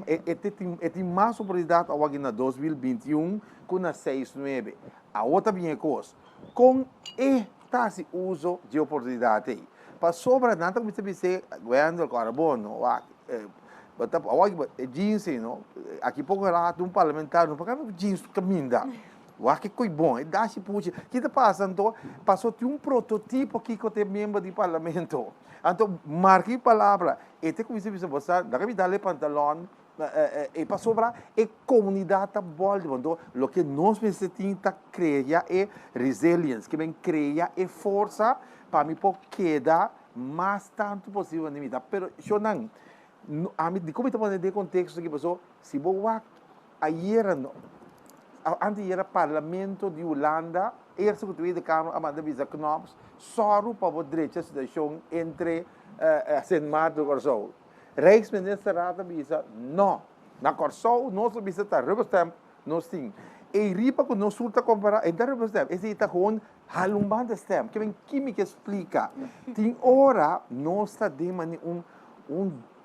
tem mais oportunidade agora na 2021 que na 6, 9. A outra bem coisa, com esse uso de oportunidade, para sobra nada como você dizer, ganhando carbono, jeans, não? Aqui pouco lá um parlamentar, não porque jeans caminha. Que coisa bom, é dar se puxa. O que está passando? Passou de um prototipo aqui que tem membro do parlamento. Então, marque palavra. E tem como você da capital pantalão e passou para a comunidade bolde. Então, o que nós precisamos criar é resiliência, que vem criar é força para me pôr queda mais tanto possível na vida. Pero, eu não. A mim, como está de contexto que passou, se você ayer antes era parlamento de Holanda, eerste que Tweede Kamer, Amanda Bisa Knops, só para o direito de situação entre Sint Maarten e Corsou. Rijksminister Raad Bisa, não. Na Corsou, nós Bisa está rubberstamp, nós temos. E ripa que nós surta comparar, e da rubberstamp, esse está gewoon halumbande stamp, que vem química explica. Tem hora, nós está demandando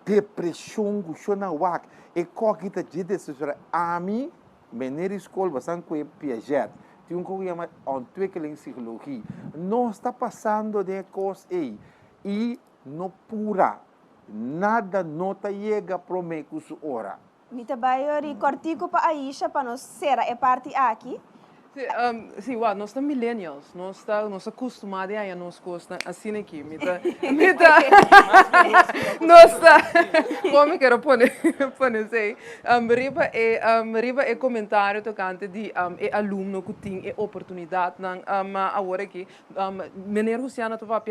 depressão, que chama wak, e qualquer tipo de a mim, meneer school bastante com Piaget, tem que chama ontwikkelingspsicologie. Não está passando de coisas aí e não pura nada nota chega para mim com sua hora. Me trabalho cortico para Aisha para nós ser a parte aqui. Sim, nós estamos millennials, nós estamos acostumados a nós costa assim aqui, como quero pôr assim, riba é comentário tocante de aluno que tem oportunidade na agora aqui, meneer Luciano tu vai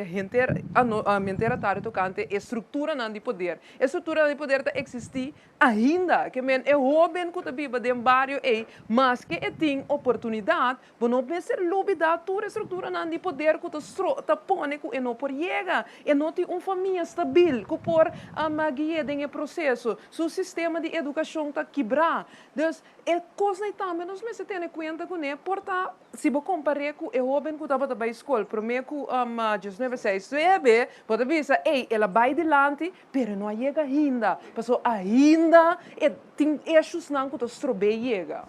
mentira tarde tocante estrutura não de poder, estrutura de poder está existir ainda, que men é jovem que está viva de barrio mas que tem oportunidade não pode ser lobida toda estrutura não de poder que está põe que não por chega e não tem família estável que por guiar em processo seu sistema de educação está quebrado então é coisa também nós me temos conta com né porta se você comparar com o jovem que estava na escola para mim que just 96 pode ver ela vai adiante pero não chega ainda passou ainda tem eixos não que está chega.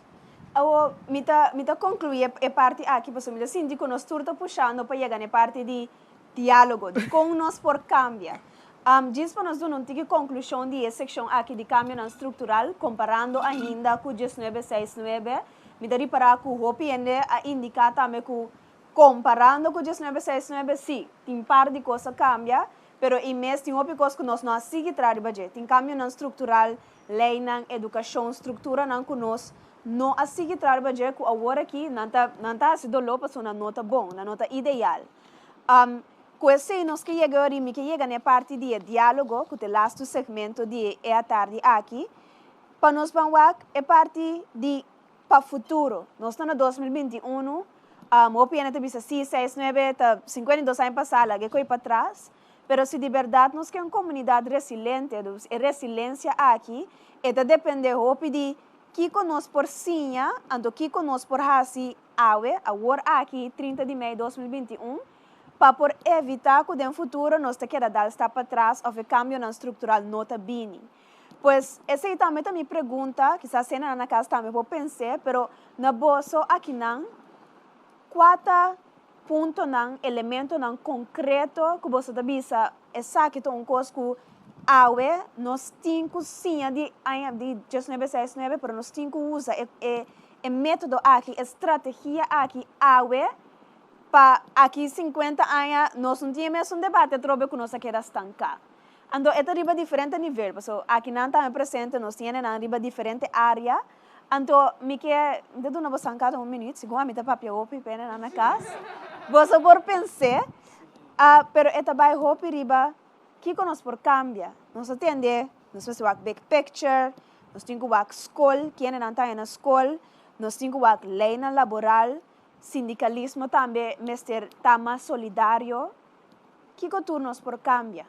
Me concluir a parte aqui, porque me sinto que nós estamos puxando para chegar na parte de diálogo, de como nós por cambiar. Diz para nós não tem conclusão de essa seção aqui de cambio estrutural, comparando ainda com 1969, me dá para que o Hopi a indicar também que comparando com 1969, sim, tem parte de coisa cambia, pero em mês tem outra coisa que nós não seguimos trabalhando, tem cambio estrutural, lei na educação, estrutura não que nós não a seguir trabalhar com agora aqui não está se dolo para uma nota bom, uma nota ideal. Com esse nós que chega na parte de diálogo, que o last segmento de a tarde aqui, para nós vamos é parte de para futuro. Nós estamos em 2021, o PN está 6, 6, 9, 52 anos passados, que foi para trás. Mas se de verdade nós queremos uma comunidade resiliente, a resiliência aqui, depende de que conosco por sinha, ando que conosco por hasi agora aqui 30 de maio de 2021, para por evitar que no futuro nós te queda dar está para trás ou cambio na estrutural nota bini. Pois essa aí também me pergunta, que a cena na casa também vou pensar, pero na bolsa aqui não, quatro ponto não elemento não concreto que você devia exato coisa que nós temos cozinha de 1969, mas nós temos que usar o método aqui, a estratégia aqui, para aqui 50 anos, nós não tínhamos um debate sobre que nós queremos estancar. Ando esta riba diferente nível, so aqui não está presente, nós temos na riba diferente área. Então, me que de dona você sancada minuto, segundo a minha papel opi pena na minha casa. Você por pensar, pero esta vai hopi riba, que nós por cambia. Nós atende, nós fazemos o big picture, nós temos o escola, quem não está na escola, nós temos o lei laboral, sindicalismo também, mestre tama solidário. Que tu nós por cambia?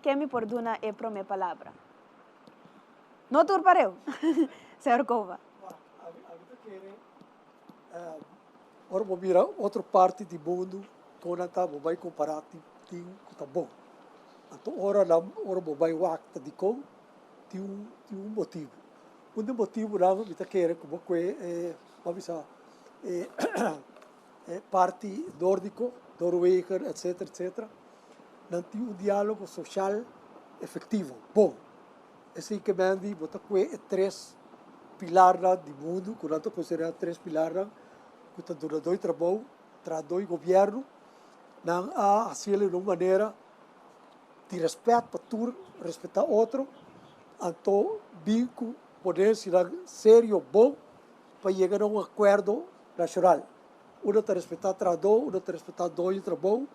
Que me por dona é para minha palavra. Não tur pareu. Senhor Cova. Ora, vou mirar outra parte do mundo, quando está vai comparar com tá bom. Então, ora vou vai o acta de como tem um motivo. Um motivo não me está querendo como que vamos parte nórdico, noruega, etc. Não tem um diálogo social efetivo, bom. Assim que me andi, botar que três pilares do mundo, quando eu considero três pilares, que estão dando dois trabalhos, dois governos, não há assim de uma maneira de respeito para tudo, respeitar outro, então vinco poder ser sério, bom, para chegar a um acordo nacional. Um está respeitar trabalho, um está respeitar dois trabalhos,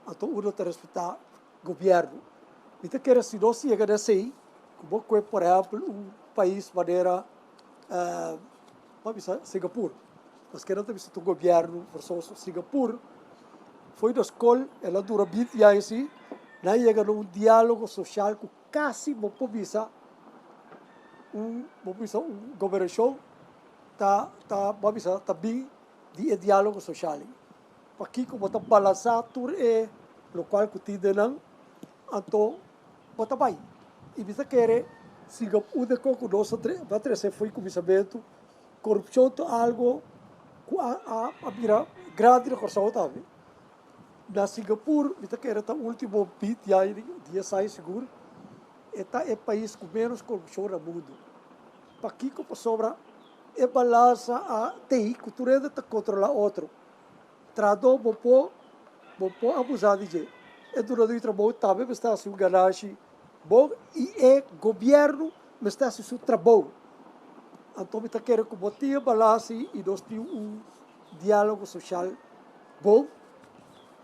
então um está respeitar governo. Então, que se nós chegamos assim, como que, por exemplo, um país maneira, vamos dizer, Singapura. Nós queremos ter um governo forçoso. Singapura foi na escola, ela dura 20 anos assim, não chega a um diálogo social que quase não pode ser uma governação tá bem de diálogo social. Para aqui, como está balançado, tudo é local que tem não, então, bota bem. E você quer, Singapura, que nós vai trazer foi começamento, corrupção é algo que a grande recordação também. Na Singapura, você quer o último 20 anos, dia sai seguro, é o país com menos corrupção no mundo. Para aqui, como sobra, é balança a TI, que tu ainda está controlar outro. Tradou, vou pôr abusar de jeito. É durante o trabalho também, está assim um ganagem bom, e é governo, mas está assim o trabalho. Então, me está querendo que botinha balança e nós temos um diálogo social bom,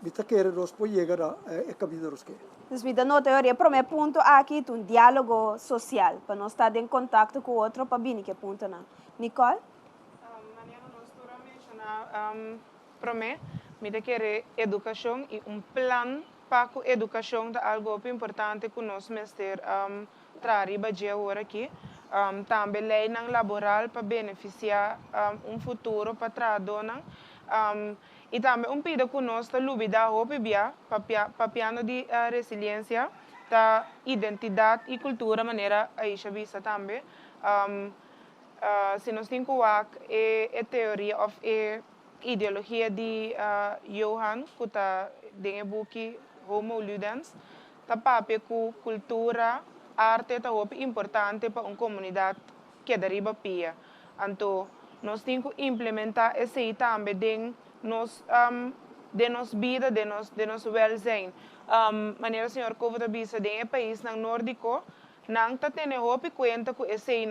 me está querendo nós pode chegar a caminho nós quer. Então, na teoria, para meu ponto aqui, um diálogo social, para nós estar em contato com o outro, para bem que ponto não. Nicole? Mariana, nós estamos mencionando, para mim, me está querendo educação e um plano para a educação é algo importante que nós mestre trariba de agora aqui. Também lei laboral para beneficiar futuro para tradona. E também pedido que nós está lubida para piano de resiliência, da identidade e cultura maneira a vista também. Se nós temos a teoria ou ideologia de Johan, que está em book Homo Ludens, tá papel que cultura, arte tá importante para uma comunidade que deriva pia. Então, nós temos que implementar esse também de nos vida, de nos welzijn. Maneira senhor Cova da bisa de país nang nórdico, nang tá tendo conta com esse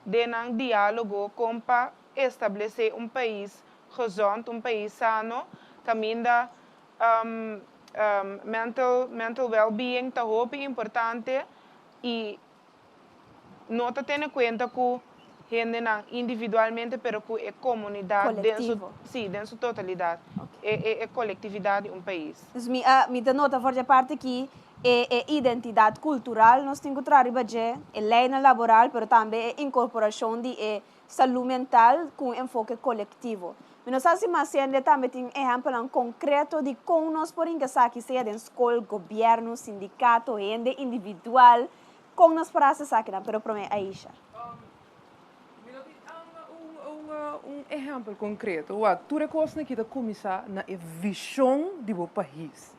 de nang diálogo com para estabelecer país gezond, país sano, caminda mental well-being tá importante e não tá tendo conta que gente não individualmente, pero que é comunidade dentro sua totalidade, é coletividade país. Me dá nota forte parte aqui é identidade cultural, nós temos que trabalhar é lei laboral, pero também é incorporação de saúde mental com enfoque coletivo. Mas nós mas também tem exemplo concreto de como nós podemos aqui seja em escola, governo, sindicato, gente individual, como nós podemos aqui, pero para mim Aisha. Exemplo concreto, tudo que nós aqui começar na visão do país.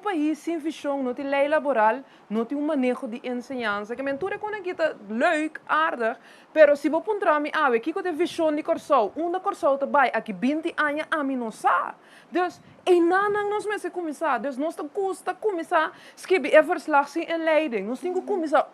país sem visão, não tem lei laboral, não tem manejo de ensinança. Que mentura quando kita leuk, aardig, pero se você puntra mi awe, kiko de visão de corso, corso te vai, aqui 20 anos a mim não sabe. Dus, nanang nós mensen começar, dus nós custa começar, escrever verslag sem leiding, nós temos que começar,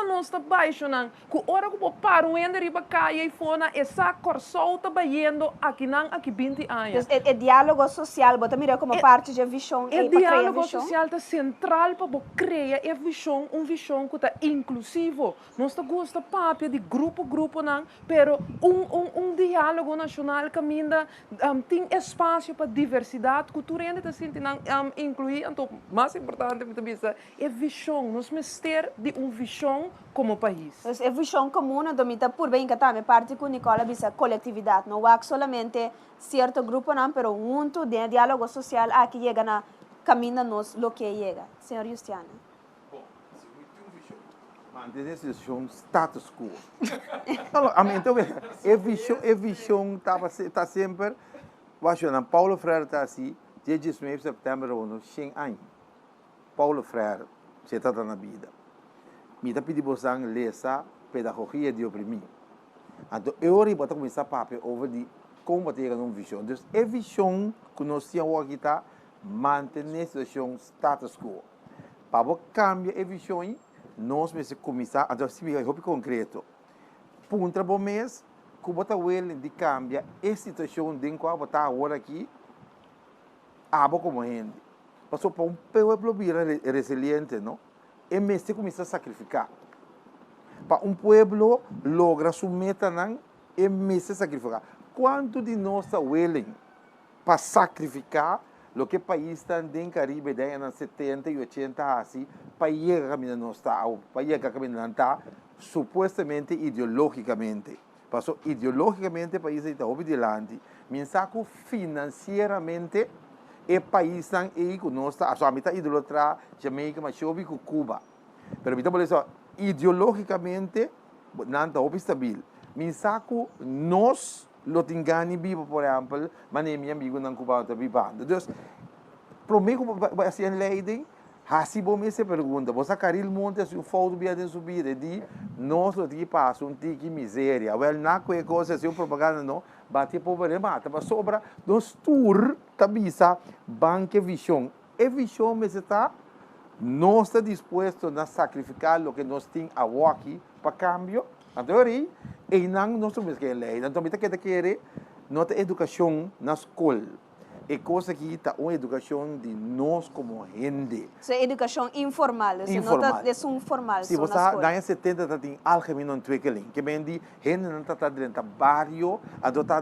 nós te baixo nang, que hora que para um ender riba caia e fona, essa corso te baiendo aqui nang, aqui 20 anos. Dus het diálogo social, bota mira como parte de visão. O diálogo social é central para criar a visão, visão que é inclusivo. Nós gosta papel de grupo não, pero diálogo nacional caminha tem espaço para diversidade, cultura ainda está sentindo incluir, então mais importante é visão. Nós temos ter de visão como país. Dus é visão comum, domita por bem que também parte com Nicola bisa coletividade, não é solamente certo grupo não, pero junto de diálogo social aqui chega na caminha nos lo que chega. Senhor Justiano. Manter esse status quo. Então, a visão está sempre, Paulo Freire está assim, dia 19 de setembro, 100 anos. Paulo Freire, você está na vida. Me está pedindo você ler essa pedagogia de oprimir. Então, eu vou começar a papel over de combater uma visão. Então, a visão que nós temos aqui está manter essa status quo. Para cambiar a visão, nós vamos começar a fazer algo concreto. Punta bom mês, que você vai de cambiar a situação de qual você está agora aqui, abo como gente. Passou para povo resiliente, não? E mês começa a sacrificar. Para povo logra sua meta, não? E mês sacrificar. Quanto de nós está willing para sacrificar o que o país está em Caribe, nos 70 e 80, assim, para chegar a caminho não está, para chegar a caminho não está, supostamente ideologicamente. Passou ideologicamente o país está obediente, mas financeiramente o país está aí que nós está, a mitad idolatra Jamaica, mas chove com Cuba. Pero então, ideologicamente não está estável. Mas nós lo tingani vivo, por exemplo, mas nem meu amigo não cubano está vivendo. Então, para mim, vai ser leiding, assim bom me se pergunta, você Caril Monte se foto bem de subida, de nós lo que passa tique miséria, well na que coisa se propaganda não, bate pobre mata, mas sobra dos tour tabisa banque visão, e visão me está nós está disposto a sacrificar o que nós tem aqui para cambio. Então, e não nós temos que ler. Então, me que querer nossa educação na escola. É coisa que está uma educação de nós como gente. Isso é educação informal, isso não é formal. Se você ganha 70, está tem algemene ontwikkeling. Que vem de gente não está dentro do bairro,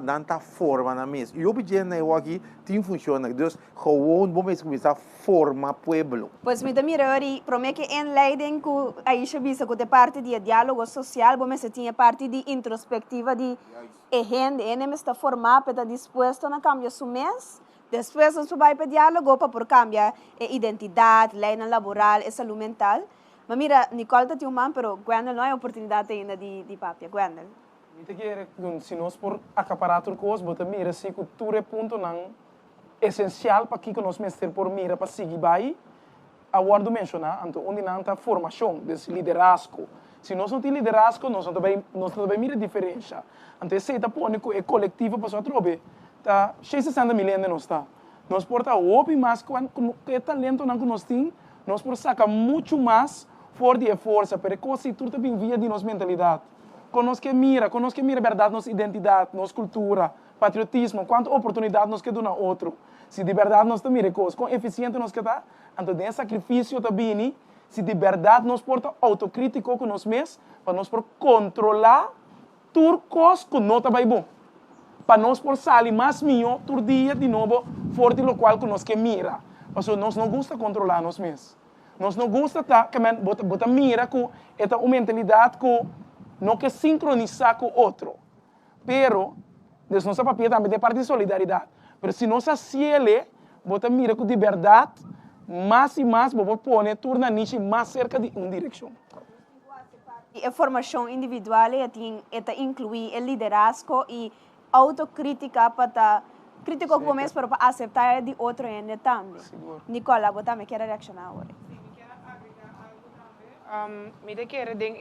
não está forma na mesa. E o objeto aqui tem funciona. Então, gewoon vamos começar a formar o povo. Pois me dá mira, para mim que em Leiden, que aí se visa que parte de diálogo social, vamos tinha parte de introspectiva de gente, ele está formado para disposto a cambiar seu mês. Depois, nós vamos para diálogo para cambiar a identidade, lei laboral e saúde mental. Mas mira, Nicole está um mas Gwendel não é oportunidade ainda de papel. Gwendel. Eu quero se nós por acaparar tudo coisa, mas mira, se cultura é ponto não essencial para que nós mestre por mira para seguir vai, aguardo mencionar, então onde não está formação desse liderazgo. Se nós não temos liderazgo, nós não também mira a diferença. Então, se está pondo é coletivo para sua trobe. Tá 60 milhões nós está. Nós porta open mais com que talento não que nós tem, nós por sacar muito mais fora de força, para que tudo também via de nossa mentalidade. Conosco que mira verdade nossa identidade, nossa cultura, patriotismo, quanta oportunidade nós que dá outro. Se de verdade nós também coisas, com eficiente nós que tá, então tem sacrifício também, se de verdade nós porta autocrítico com nós mesmos, para nós por controlar tudo coisas que não tá bem bom. Para nós por sair mais melhor todo dia de novo forte lo qual que nós que mira. Porque nós não gosta controlar nós mesmos. Nós não gosta que bota mira com esta mentalidade que não quer sincronizar com outro. Pero desde nossa papel também tem parte de solidariedade. Mas se nós asiele, bota mira com de verdade, mais e mais vamos pôr torna niche mais cerca de uma direção. A formação individual inclui o liderazgo e autocrítica para crítico como es, pero para aceptar de otro ende también. Nicola, vos también quieres reaccionar ahora. Me te quer den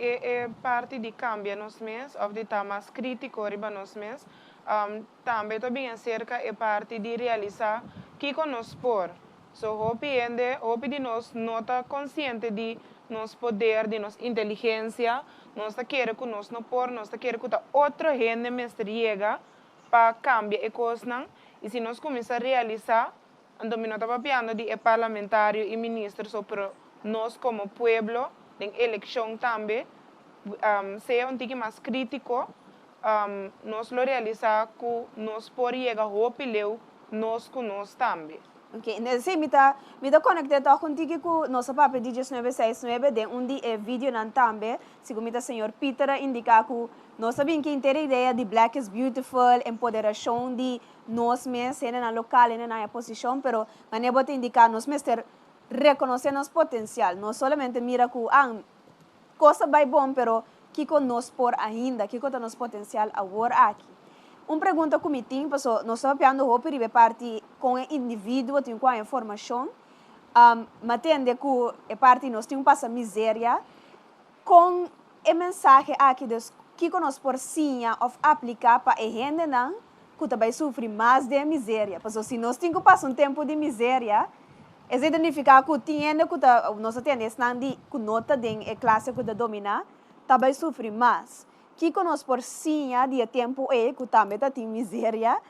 parte de cambia nos mes of de tamas crítico riba nos mes também tô bem cerca parte de realizar que nos por so hope de nos nota consciente de nos poder de nos inteligência nos tá querer que nos no por nos tá querer que outro gente mestriega para cambiar coisas não e se nós começar a realizar ando me nota papiando de parlamentário e ministro sobre nós como pueblo en elección también, sea un tique más crítico, nos lo realiza que nos por llegar a opileu, nos con nos también. Ok, nesse me tá conectado com tique que nossa papo de 1969 de vídeo nan tambe, segundo o senhor Peter indica que nós sabemos que tem a ideia de Black is Beautiful, empoderação de nós mesmos, na local, na posição, pero maneira de indicar nós mesmos ter reconhecer nosso potencial, não somente mira que coisa vai bom, pero que nós por ainda, que tem nosso potencial agora aqui. Uma pergunta que me tem, porque nós estamos falando de parte com o indivíduo, tem com a informação, mas entende que parte nós temos passa miséria, com a mensagem aqui que nós por sim of aplicar para a gente não, que também sofre mais de miséria, porque se nós temos que passar tempo de miséria é identificar que tiene que nós temos que nota de classe que domina também sofre mais que nós por sim de tempo que também tem miséria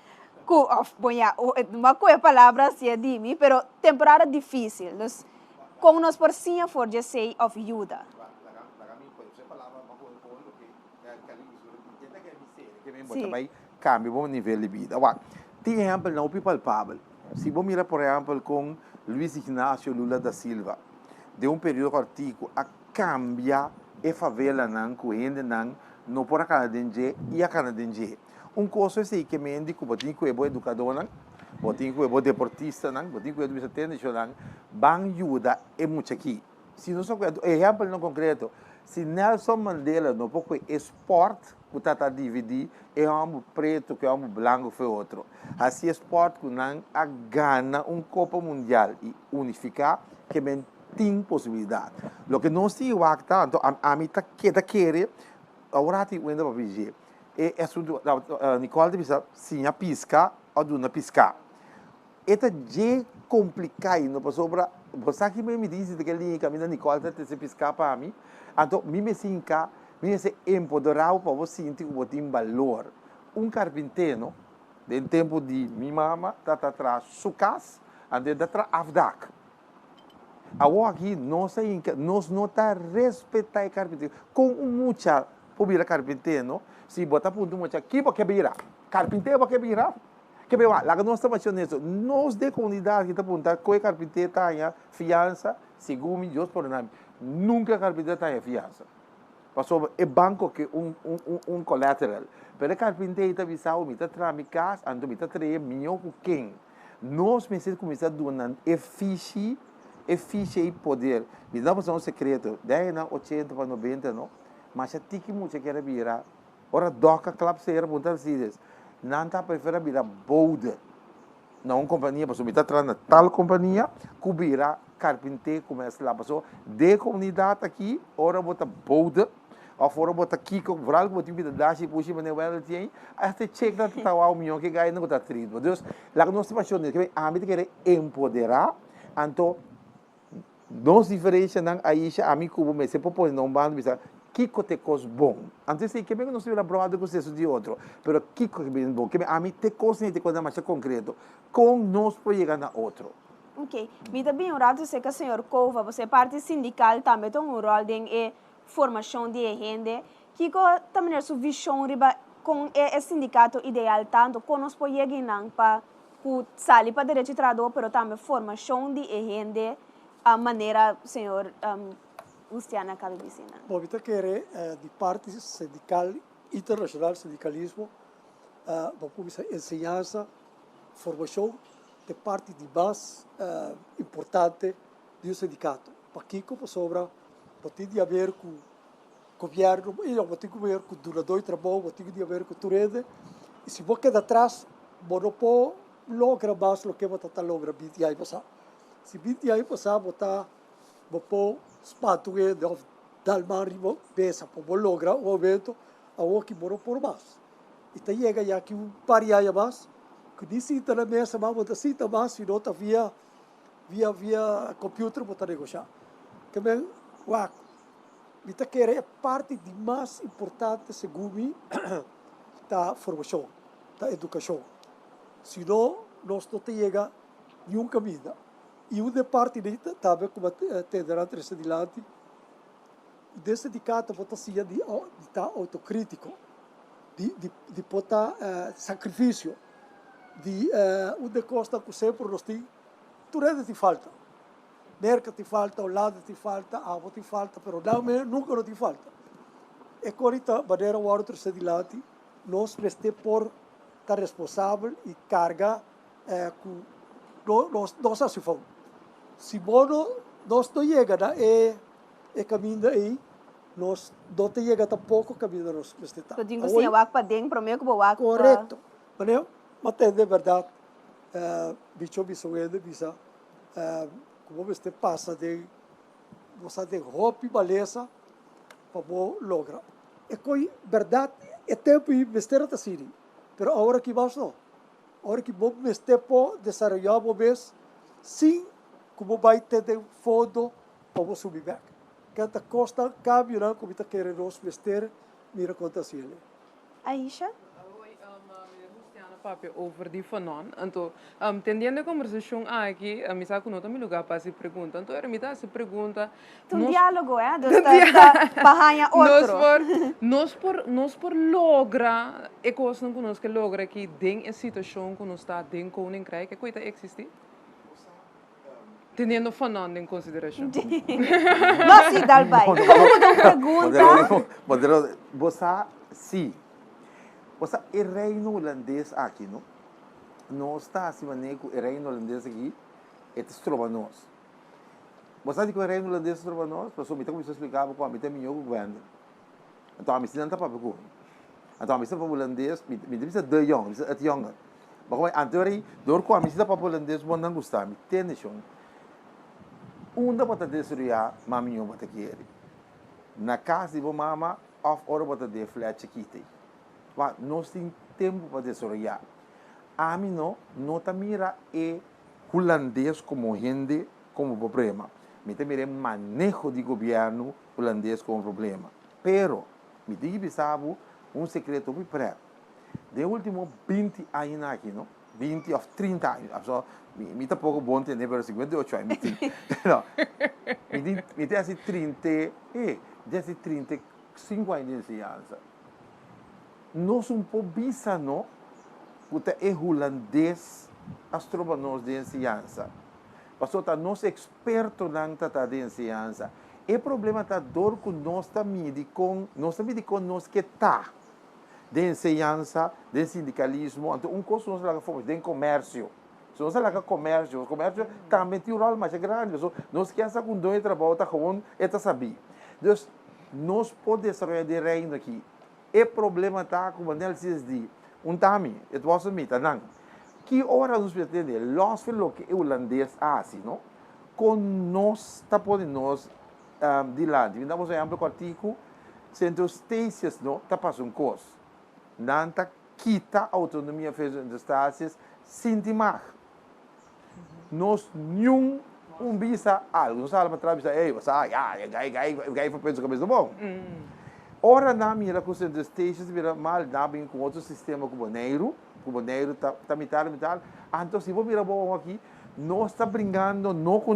que uma coisa palavra se é de mim pero temporada difícil com nós por sim for just say of ajuda também cambia o nível de vida. Tem exemplo não palpável. Se você mira, por exemplo, com Luiz Inácio Lula da Silva, de um período artigo a cambiar a favela não, que ainda não por a canadense e a canadense. Coisa assim que me indica que você é bom educador, você é bom deportista, você é bom administrador, vai ajudar muito aqui. Se nós exemplo no concreto, se Nelson Mandela não pode esporte, que está dividir, é preto, que é branco, foi outro. Assim, esporte que não ganha Copa Mundial e unificar, que tem possibilidade. O que nós temos tanto, a mim quer, agora tem ainda para dizer, é assunto, Nicole disse, sim, a piscar, ou não piscar. É de complicado, não para sobra, você que me disse que ele caminha Nicole tem se piscar para mim, então me sinca me se empoderar para você sentir que você tem valor. Carpinteiro, do tempo de minha mama, está atrás sua casa, ande atrás avdak. Agora aqui nós não está respeitar o carpinteiro com muita pobra carpinteiro, se botar ponto muito aqui para quebrar, carpinteiro para quebrar. Que bem, lá que nós estamos fazendo isso, nós de comunidade que está apontando que o carpinteiro tenha fiança, segundo Deus por nome, nunca carpinteiro tenha fiança. Passou é banco que collateral. Pero carpinteiro está visado, me está tramicar, ando me está trazer milhão com quem. Nós precisamos começar a doar fiche e poder. Me dá um secreto, daí na 80 para 90 não, mas já tem que muito querer virar. Ora doca clap se era montar cidas. Não está prefere virar bolder. Não companhia, passou me está trazendo tal companhia, que virar carpinteiro começa lá, passou de comunidade aqui, ora bota bolder. Of fora bota Kiko, vooral wat die met de dashi pushi met de wel die, até check dat tawa o milhão que ganha não está trido. Deus, lá que nós se apaixonamos, que a mim quer empoderar, então nós diferença não aí a mim como me se propõe não bando bisa Kiko te cos bom. Antes sei que bem não se vira provado com isso de outro, pero Kiko que bem bom, que a mim te cos nem te coisa mais concreto, com nós projetando outro. Ok, me também um rato sei que o senhor Cova, você parte sindical também tem um rol de formação de gente, que também sua visão riba com o sindicato ideal tanto que nós podemos para que sali para direito de trabalho, mas também formação de gente a maneira senhor Luciana Calvicina. Bom, eu quero de parte sindical internacional sindicalismo, vamos ensinança, formação de parte de mais importante do sindicato. Para que como sobra tem de haver com o governo, tem de haver com o durador de trabalho, tem de haver com o rede. E se você queda atrás, você não pode logra mais do que você está logra 20 anos passar. Se 20 anos passar, você pôr espaço de dalmari pensa para logra o momento a o que moro por mais. E tá chega já que par anos mais, que nem senta na mesa, mas você senta mais, se não tá via computer você negociar. Que bem, Mita querer é parte de mais importante, segundo da formação, da educação. Senão, nós não temos nenhum caminho. E uma parte disso, também, como terá três adiante, desse dedicado a ser de autocrítico, de botar sacrifício, de uma coisa que sempre nós temos, tudo te falta. Merca te falta, o lado te falta, a água te falta, pero nunca não te falta. E corita, maneira o outro se dilate, nós preste por estar responsável e carga com nós assim. Se nós não chega e caminho aí, nós não te chega tampouco caminho nós preste. Eu digo assim, eu para dentro, para mim que vou aqui. Correto. Mas é de verdade, bicho bisoende bisa. Como você passa de você de roupa e beleza para lograr. É que verdade é tempo e besteira da Siri, mas agora que vamos não, agora que vamos mestre por desenvolver o mês, sim, como vai ter fundo para subir back. Cada costa cambia não como está querendo nos mestre mira conta assim. Aisha? Papi over die fanon. Então, tendendo a conversação aqui, a mim sabe que não tem lugar para se perguntar. Então, era me se pergunta. Um diálogo, da barranha outro. Nós por logra, e coisa não conosco que logra que den a situação que nós está den com nem creio que coisa existe. Tendendo fanon em consideração. Não se dá bem. Como pergunta? Modelo, você sim. Você é reino holandês aqui, não? Nós está acima nego é reino holandês aqui, é trova nós. Você diz que o reino holandês trova nós, pessoal me tem como explicar para me tem melhor governo. Então a mim não está para pegar. Então a mim está para holandês, me diz de jong, me diz jong. Mas anterior door com a mim está para holandês, bom não gostar, me tem nesse Unda para destruir, mami não para querer. Na casa de mama, off hora para de flat aqui. Mas nós temos tempo para desarrollar. A mim não está mira é holandês como gente como problema. Me tem mira manejo de governo holandês como problema. Pero me diga sabe secreto muito pré. De último 20 anos aqui, não? 20 ou 30 anos. So, me tá pouco bom entender, pero 58 anos. Me tem assim 35 anos de ensinança. Nós pouco bisa, não? Porque é holandês, as tropas nós de ensinança. Passou tá nós experto na tata de ensinança. O problema tá dor com nós também com nós que tá de ensinança, de sindicalismo, então coisa nós lá fomos de comércio. Se nós lá comércio, o comércio também tem um rol mais grande. Nós que essa com dois trabalho tá com eta saber. Então nós podemos desarrollar de reino aqui. O problema está com o Nelson de tami, it was a mita não. Que hora nos pretende, nós filo que o holandês assim, não? Com nós, tá podendo nós de lá, de vamos a exemplo artigo, centro estácias, não? Tá passando coisa. Não tá quita a autonomia federal das estácias, sintimar. Nós nenhum bisa algo, nós falamos atrás, ei, você, gai para pensar cabeça bom. Ora na minha com os stations vira mal na bem com outro sistema como Boneiro tá mitar, então se vou virar bom aqui, nós está brincando não com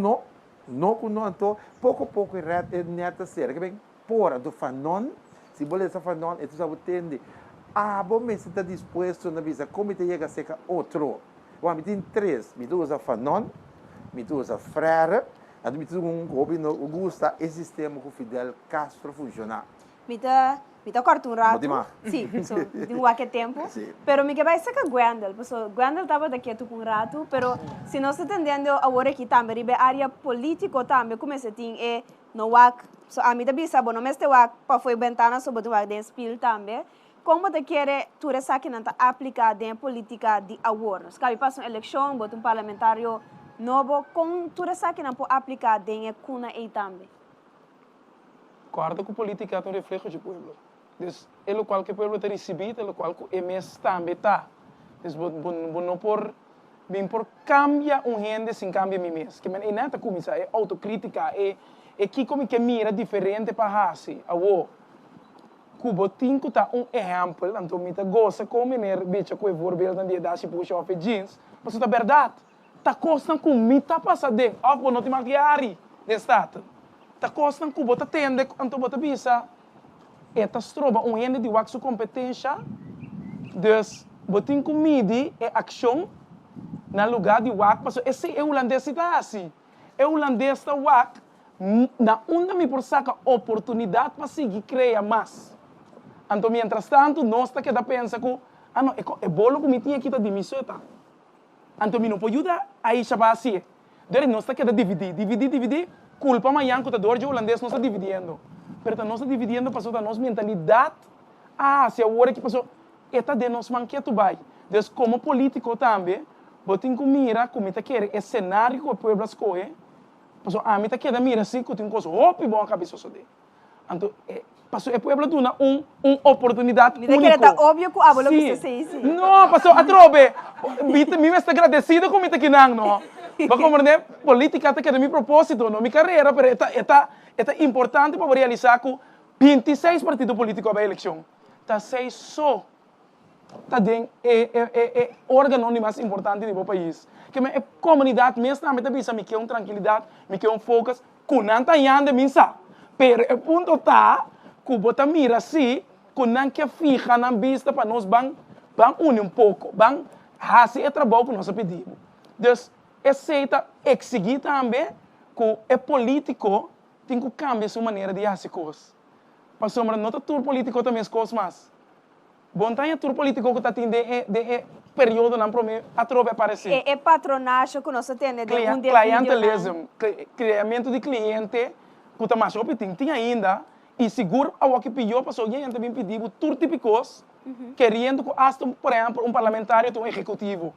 então pouco a pouco é neta ser, que bem porra do fanon, se você está fanon, então já entende. Bom me está disposto na visa como te chega a ser outro. Me tem três, me usa fanon, me usa frere, e me usa governo gusta esse sistema com Fidel Castro funcionar. Me tá corto rato. Sim, de um aquele tempo. Pero me que vai ser que Gwendel, porque Gwendel estava daqui por rato, pero se nós entendendo agora aqui também, a área política também, como se tem no WAC, a mim também sabe, não mestre WAC para foi ventana sobre o WAC de espírito também, como te quer tu saque não aplicar em política de agora? Cabe passa uma eleição, bota um parlamentário novo, com tu saque não pode aplicar em cuna e também. Concordo que a política é um reflexo do povo. Então, o qual que o povo está recebendo, o qual que o MS também está. Então, não por cambiar gente sem cambiar mim mesmo. Que é nada como isso, é autocrítica, é que como que mira diferente para assim. Cubo tinco tá exemplo, então me gosta como ner bicho com o voorbeeld dan die daar se puxa off jeans, mas isso é verdade. Tá costan com me tá passade, op não te maquiari, de staat. Tá costan cubo tá tende, então bota bisa. Eta stroba gente de wax competência. Dus botin comidi é ação na lugar de wax, mas esse é holandês tá assim. É holandês tá wax na onda me por saca oportunidade para seguir criar mais. Então, mientras tanto, nós está queda pensa que não, é bolo que me tinha aqui da dimissão tá. Então, me não pode ajudar aí chama assim. Daí nós está queda dividir, culpa amanhã que o dor de holandês nós está dividindo. Pero nós está dividindo passou da nossa mentalidade. Se a hora que passou, eta de nós manqueto vai. Então, como político também, botem com mira, como está quer, é cenário que o povo escolhe. Passou, me está queda mira assim, que tem coisa, bom a cabeça só de. Então, passou é povo duna uma oportunidade única. Me tá óbvio que a bola que você diz. Não, passou a trobe. Me está agradecido com me tá que não. Vai compreender? Política tá que é meu propósito, não minha carreira, pero é importante para realizar com 26 partidos políticos para a eleição. Tá 6 só. Tá dentro é órgão mais importante do país. Que é comunidade mesmo também tá pensando que é uma tranquilidade, que é um foco, com não tá indo minsa. Pero o ponto tá que bota mira assim, que não que fica na vista para nós ban unir um pouco, assim é trabalho que nós pedimos. Então, aceita exigir também que é político tem que cambiar sua maneira de fazer coisas. Para sombra não tá tudo político também as coisas mais. Bom, tá tudo político que tá tendo de período não promete a tropa aparecer. É patronagem que nós temos de um clientelismo, criamento de cliente. Puta mais tem ainda e seguro a que pediu passou a gente também pediu tudo típicos querendo que hasta por exemplo um parlamentário tem um executivo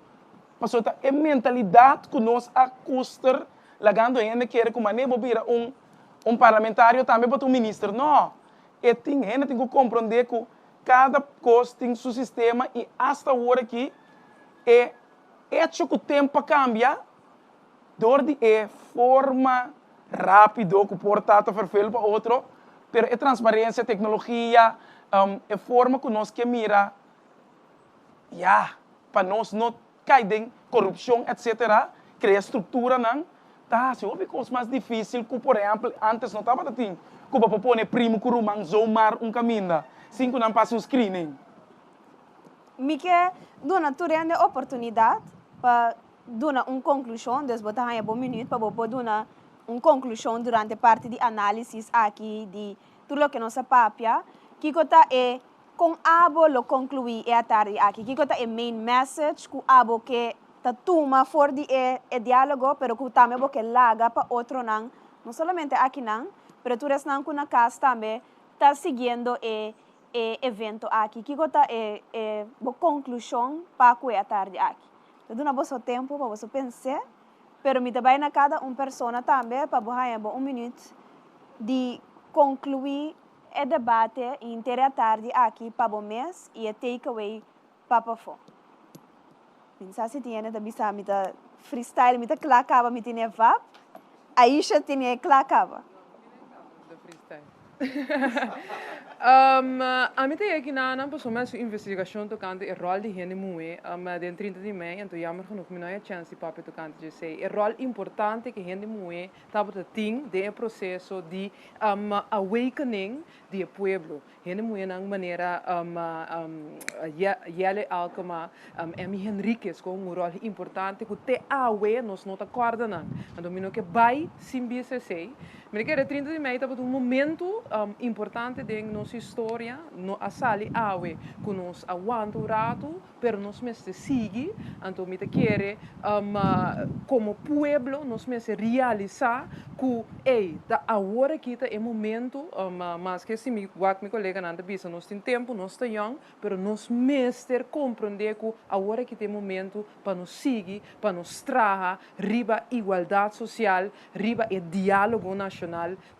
passou é mentalidade que nós acustar lagando ainda quer que maneira vira um parlamentário também para um ministro não e tem ainda tem que compreender que cada coisa tem seu sistema e hasta agora que é hecho que o tempo cambia dor de forma rápido, que portato perfil para outro, pero é transparência, tecnologia, é forma que nós que mira, para nós não cair em corrupção, etc., criar estrutura, não, tá, se houve coisas mais difíceis, que, por exemplo, antes não estava assim, que para pôr primo que rumang zoomar caminho, sem que não passe um screening. Mike, dona, tu tem a oportunidade para dar uma conclusão, desbotar aí um minuto para poder dar uma conclusão durante a parte de análise aqui de tudo o que nós papia, que é com abo lo concluir a tarde aqui, que é main message que abo que ta tuma for de diálogo, pero que também porque laga para outro não somente aqui não, pero tu res não na casa também tá seguindo evento aqui, que é a conclusão para a tarde aqui. Então, não é tempo para você pensar. Pero me também na cada pessoa também para borrar um minuto de concluir o debate inteira a tarde aqui para o mês e a takeaway para fora. Pensar se tinha da bisa me da freestyle me da clacava me tinha vap, aí já tinha clacava. Da freestyle. A mim tem aqui na pessoa mais investigação tocante o rol de gente mulher dentro 30 de maio, então jammer genoeg me não é chance para tocante de sei o rol importante que gente mulher estava tendo de processo de awakening do povo. Gente mulher na maneira Yele Alkema, Emi Henriquez com um rol importante que te awe nós não acorda não. Então me não que vai sim BCC Me quero 30 de maio estava um momento importante de nossa história, no a sali awe, que nós aguanta o rato, pero nós mesmo sigue, então me quero como pueblo nós mesmo realizar que da agora que é momento, mas que se me guarda meu colega não bisa, nós tem tempo, nós está young, pero nós mesmo compreender que agora que é momento para nos seguir, para nos trazer riba igualdade social, riba e diálogo nacional,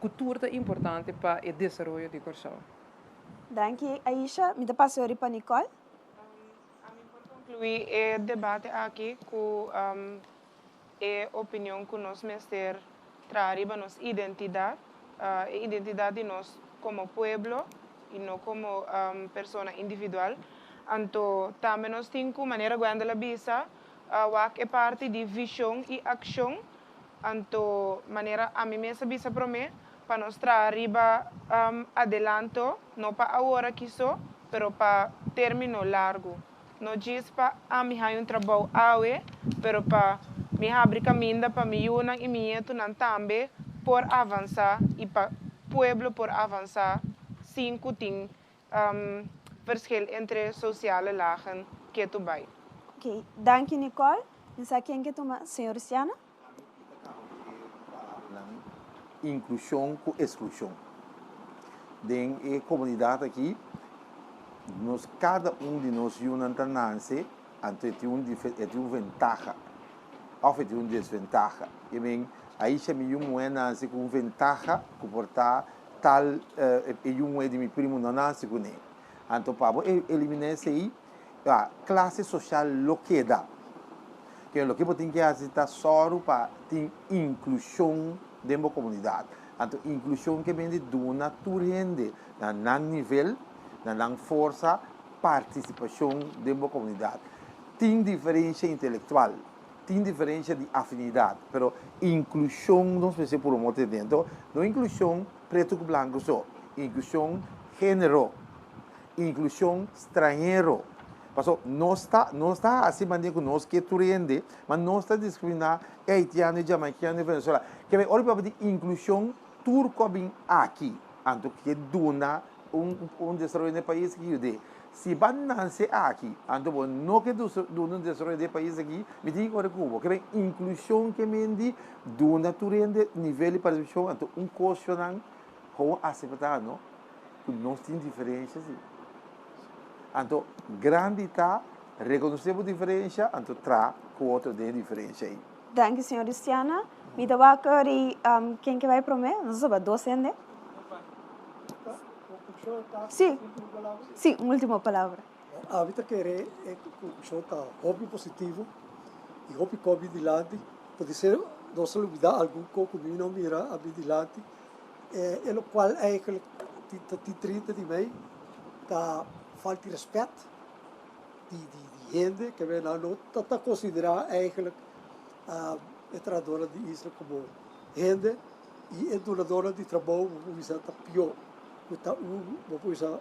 cultura é importante para o desenvolvimento de Corsão. Danke, Aisha. Me dá passo para Nicole. Concluir o debate aqui com a opinião que nós mestres traz para nossa identidade, a identidade de nós como pueblo e não como pessoa individual. Então, também nós temos uma maneira de la visa, que é parte de visão e ação. Então, maneira a mim mesma visa para mim, para nós trazer adelanto, não para agora que só, mas para término largo. Não diz para a mim um trabalho awe, mas para me abrir caminho para me unir e me entunar também por avançar e para o pueblo por avançar, sem que tem verschil entre sociale lagen que tu vai. Ok, danke Nicole. Nessa quem que toma, senhor Siana? Inclusão com exclusão. Dentro da comunidade aqui, cada de nós tem uma alternância entre uma vantagem ou uma desvantagem. Aí chama uma nasce com vantagem, que porta tal uma de meu primo não nasce com ele. Então, para eliminar isso aí, a classe social loqueda. Que é o que tem que fazer só para ter inclusão dentro da comunidade. Então, inclusão que vem de uma turende, na nível, na força, participação dentro da comunidade. Tem diferença intelectual, tem diferença de afinidade, mas inclusão não se pode promover dentro. Não inclusão preto e branco só, inclusão gênero, inclusão estrangeiro. Não está assim maneira nós que turende, mas não está discriminando haitiano, jamaicano e venezuelano. Que é olha para a inclusão turco bem aqui, então que dona desenvolvimento do país que eu se vai nascer aqui, então não que dona desenvolvimento do país aqui, me diga agora Cuba, que é inclusão que me diz dona turende nível de participação, então questionamento como aceitar, não? Que nós temos diferenças. Então, grande está, reconhecemos a diferença, então traz com o outro de diferença aí. Danke, senhor Siana. Me dá uma quem que vai para mim? Não sei, docente? Sim. Sim, última palavra. A vida querer é que o show está hobby positivo e hobby com habilidade. Pode ser, não se olvidar, algum coco que não mira a habilidade. É o qual é que tem 30 de meio, está falta de respeito de gente que vem não está considerar eigenlijk a entradora de Israel como gente e a donadora de trabalho vamos dizer tá pior está vamos dizer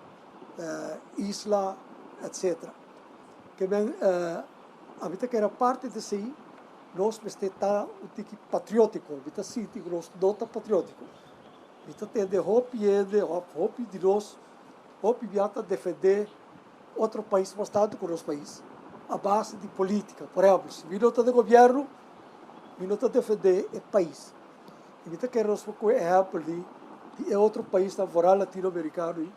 isla etc que vem a vida que era parte de si nós está o tipo patriótico vida sítio nós nota patriótico vida tem de hope de nós viata defender outro país bastante com os países a base de política por exemplo se vi nota de governo vi nota defender o país e vi que nós por exemplo de outro país da fora latino-americano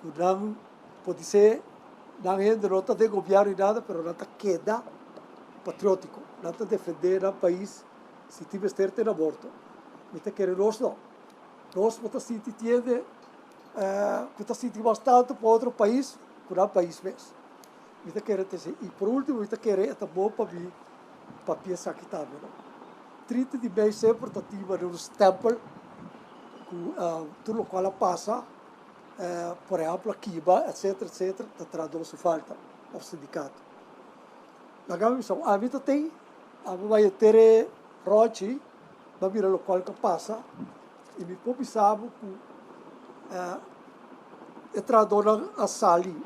que não pode ser não é de nota de governo e nada mas nota queda patriótico nota defender o país se tiver certo na aborto vi que nós não nós vamos se tiende que está sentindo bastante para outro país, para o país mesmo. E por último, eu quero é bom para pensar que está. 30 de mês sempre está ativa no stempel, tudo o qual passa, por exemplo, aqui, etc., está traduzendo falta ao sindicato. A vida tem, vai ter rote, vai virar o qual passa, e me sabe que traduzem a sali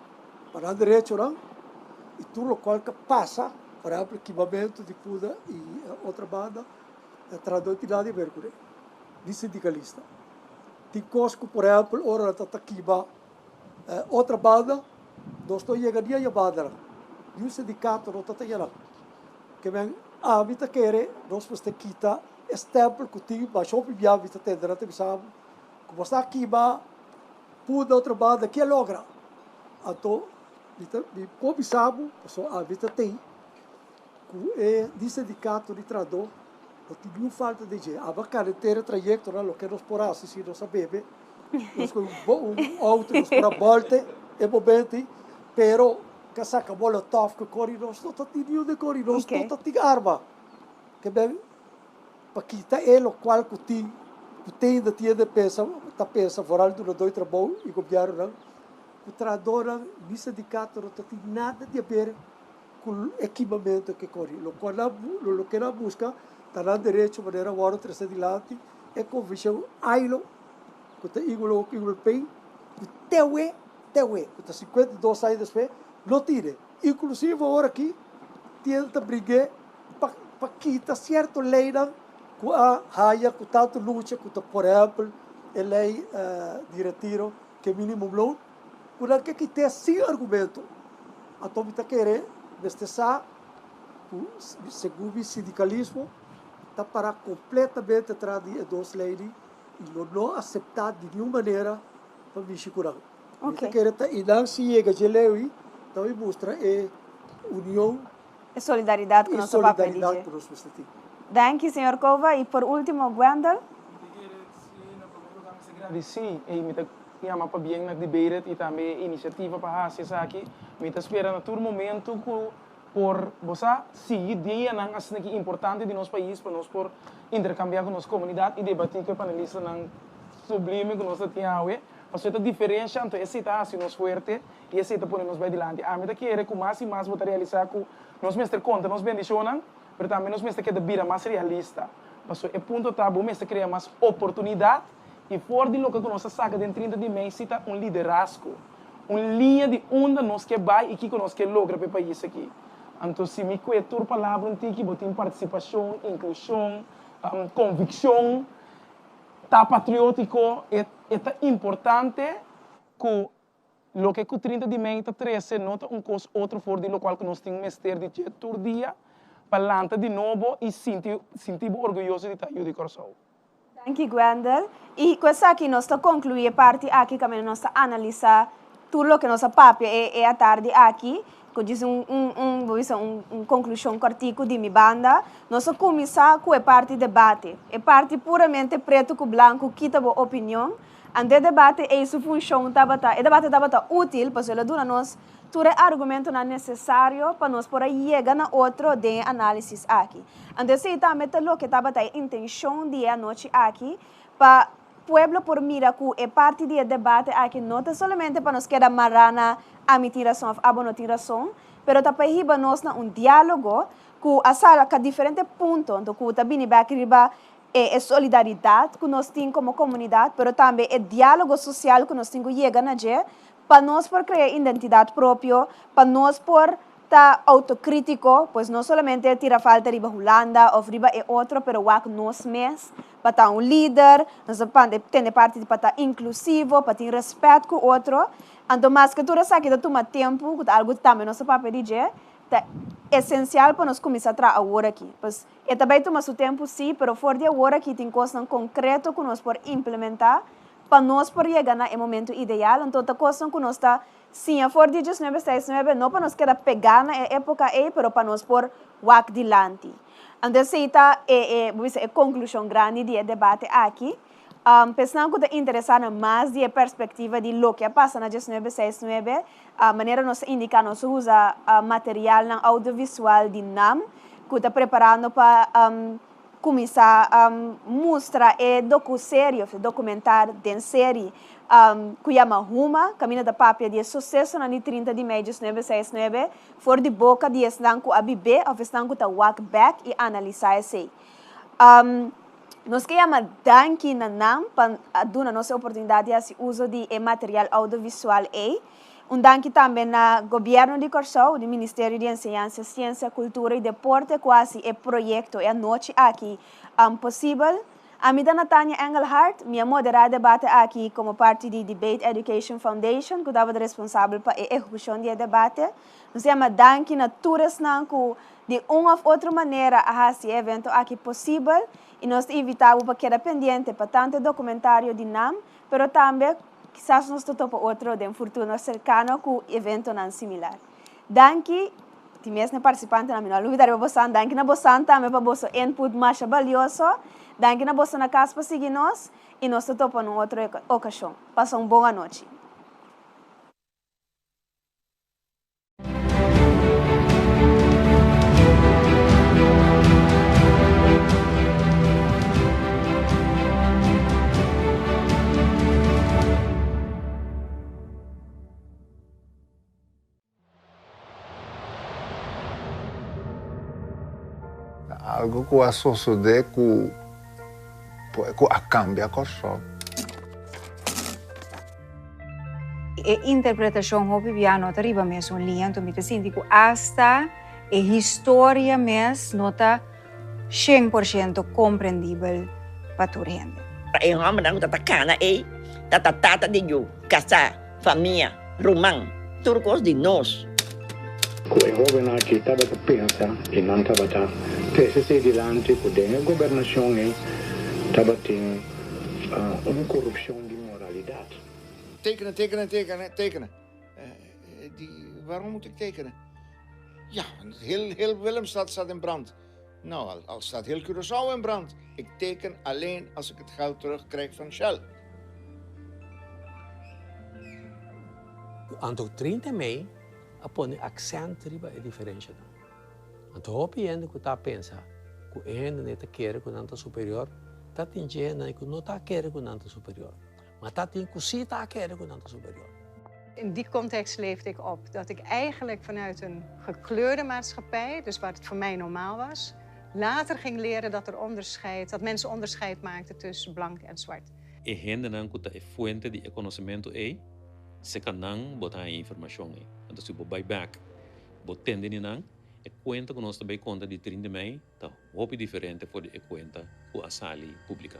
para a direita e tudo o qual passa para o equipamento de cuida e outra banda traduz que nada de mercúrio de sindicalista. Tem cosco, por exemplo, ora tatakiba, outra banda, nós estou chegando a banda. E o sindicato não está tendo. Que vem, a vida quer, nós vamos ter que quitar esse tempo que tem, mas só para a vida ter, não tem sabe. Como está aqui, mas pude outra banda que logra. Então, como sabe, a vida tem, que de sindicato de trabalhador, não tem nenhuma falta de jeito. A carreteira, trajeto, o que nós podemos assistir, nós sabemos, nós com auto, nós podemos voltar, é momento, pero que saca molotov, que corre, nós não tem nenhum de corre, nós não tem arma. Que bem, para quitar ele, o qual que tem de tinha de pensa, está pensa, foral do dois trabalho e governo, o trabalhador, o sindicato, não tem nada de ver com o equipamento que corre. O que ela busca, está na direita, de maneira agora, trazer adiante, é com visão ailo, que está igual bem, que teue, que está 52 anos depois, não tire. Inclusive, agora aqui, tenta brigar para quitar certo lei que a raia, que tanto luta, que por exemplo, a lei de retiro, que é mínimo loan, que quitar sem argumento. Então, está querendo, segundo o sindicalismo, está para completamente atrás de duas leis e não aceitar de nenhuma maneira para mexer com ela. E não se chega de lei, então mostra a união e solidariedade com o nosso papel. Danke, senhor Cova. E por último, Gwendal. Sim, e me chama para bem na debate e também iniciativa para fazer aqui. Me espera no todo momento por você seguir dia não assim que importante de nosso país para nós por intercambiar com nossa comunidade e debater com os panelistas não sublime que nós temos. Mas essa diferença entre esse assim nós forte e esse tá por nós vai adiante. A mim que é com mais e mais vou realizar com nós mestre conta nós bendicionam, mas também nós mestre que de vida mais realista. Mas é ponto tabu mestre criar mais oportunidade e for de local que nós saca dentro de 30 de mês cita liderazgo, linha de onda nós que vai e que nós que logra para o país aqui. Então se me cuetur palavra um que botem participação, inclusão, convicção, tá patriótico é importante que lo que com 30 de mês 13 nota coisa outro for de lo qual que nós temos mestre de todo dia para de novo e sentir orgulhoso de estar de coração. Danke, Gwendal. E com essa aqui nós concluir a parte aqui que nós analisar tudo o que nossa papel é a tarde aqui, que diz conclusão cortico de minha banda. Nós começar com a parte debate, a parte puramente preto com branco, que tá boa opinião. Ante debate é isso função tabata, e debate tabata útil, para ela dura nós todo argumento não necessário para nós por aí chegar na outro de análise aqui. Ante se também lo que tabata a intenção de a noite aqui para pueblo por mira que é parte do debate aqui não é somente para nós quedar marana a mi tiração, a boa tiração, pero também riba nós na diálogo que a sala com diferentes pontos, então que tá bem back riba é solidariedade que nós temos como comunidade, pero também é diálogo social que nós temos que chegar na dia para nós por criar identidade própria, para nós por estar autocrítico, pois não somente tira falta riba Holanda ou riba é outro, pero o nós mesmos, para estar líder, nós ter parte para estar inclusivo, para ter respeito com o outro. Então, mas que tudo isso aqui toma tempo, algo também nosso papel de dia, é essencial para nós começar a trabalhar agora aqui. Pois, e também toma seu tempo, sim, pero fora de agora aqui tem coisas concretas que nós podemos implementar para nós por chegar no momento ideal. Então, a coisa que nós está, sim, a fora de 19, 19, não para nós querer pegar na época aí, pero para nós por walk dilante. Então, essa é a conclusão grande do debate aqui. Pensando que está interessado mais da perspectiva de lo que passa na 19, 19, a maneira nós indicar nós usa material audiovisual de NAM, que está preparando para começar a mostrar docu-série, documentário de série, que chama Ruma, Caminho da Papia, de sucesso na 30 de maio de 1969, for de boca de estanco a viver, ou estanco a walk back e analisar isso. Nós queremos danke na NAM para dar nossa oportunidade de uso de material audiovisual. Danke também no governo de Corsão, do Ministério de Enseñança, Ciência, Cultura e Deporte, quase é projeto, é a noite aqui possível. Amida Natania Engelhardt, minha moderada debate aqui como parte de Debate Education Foundation, que estava responsável para a execução do debate. Nós temos danke na turas nanku de uma ou outra maneira a esse evento aqui possível e nós evitamos para quedar pendente para tanto documentário de NAM, mas também quizás nós temos outro de um futuro cercano com evento não similar. Danke. Ti mesmo participante na minha luta de bosan, danke na bosan também para bosso input mais valioso, danke na bossa na casa para seguir nós e nós topamos em outra ocasião. Passa uma boa noite. Algo que associa com a cambia com só. A interpretação hopi piano arriba mesmo linha, então me sinto que hasta a história mesmo nota 100% compreendível para toda gente. E homem não tá cana tata de you, casa, família, romão, turcos de nós. O jovem aqui estava a pensar e não estava a TCC dilante com a governação estava tendo uma corrupção de moralidade. Tekenen. Waarom moet ik tekenen? Ja, heel Willemstad staat in brand. Nou, al staat heel Curaçao in brand. Ik teken alleen als ik het geld terugkrijg van Shell. Anto 30 mei, apone accent riba e diferença. Anto hopi ende ku ta pensa, ku ende neta kere ku nanta superior, ta tinge na ku nota kere ku nanta superior. Maar ta tin ku si ta kere ku nanta superior. In die context leefde ik op dat ik eigenlijk vanuit een gekleurde maatschappij, dus waar het voor mij normaal was, later ging leren dat mensen onderscheid maakten tussen blank en zwart. E gente não kuta e fuente de conhecimento se canang botar informação então se bobai back botende ni nang e conta que nós também conta de 30 mei tá hopi diferente for de conta com a sala pública.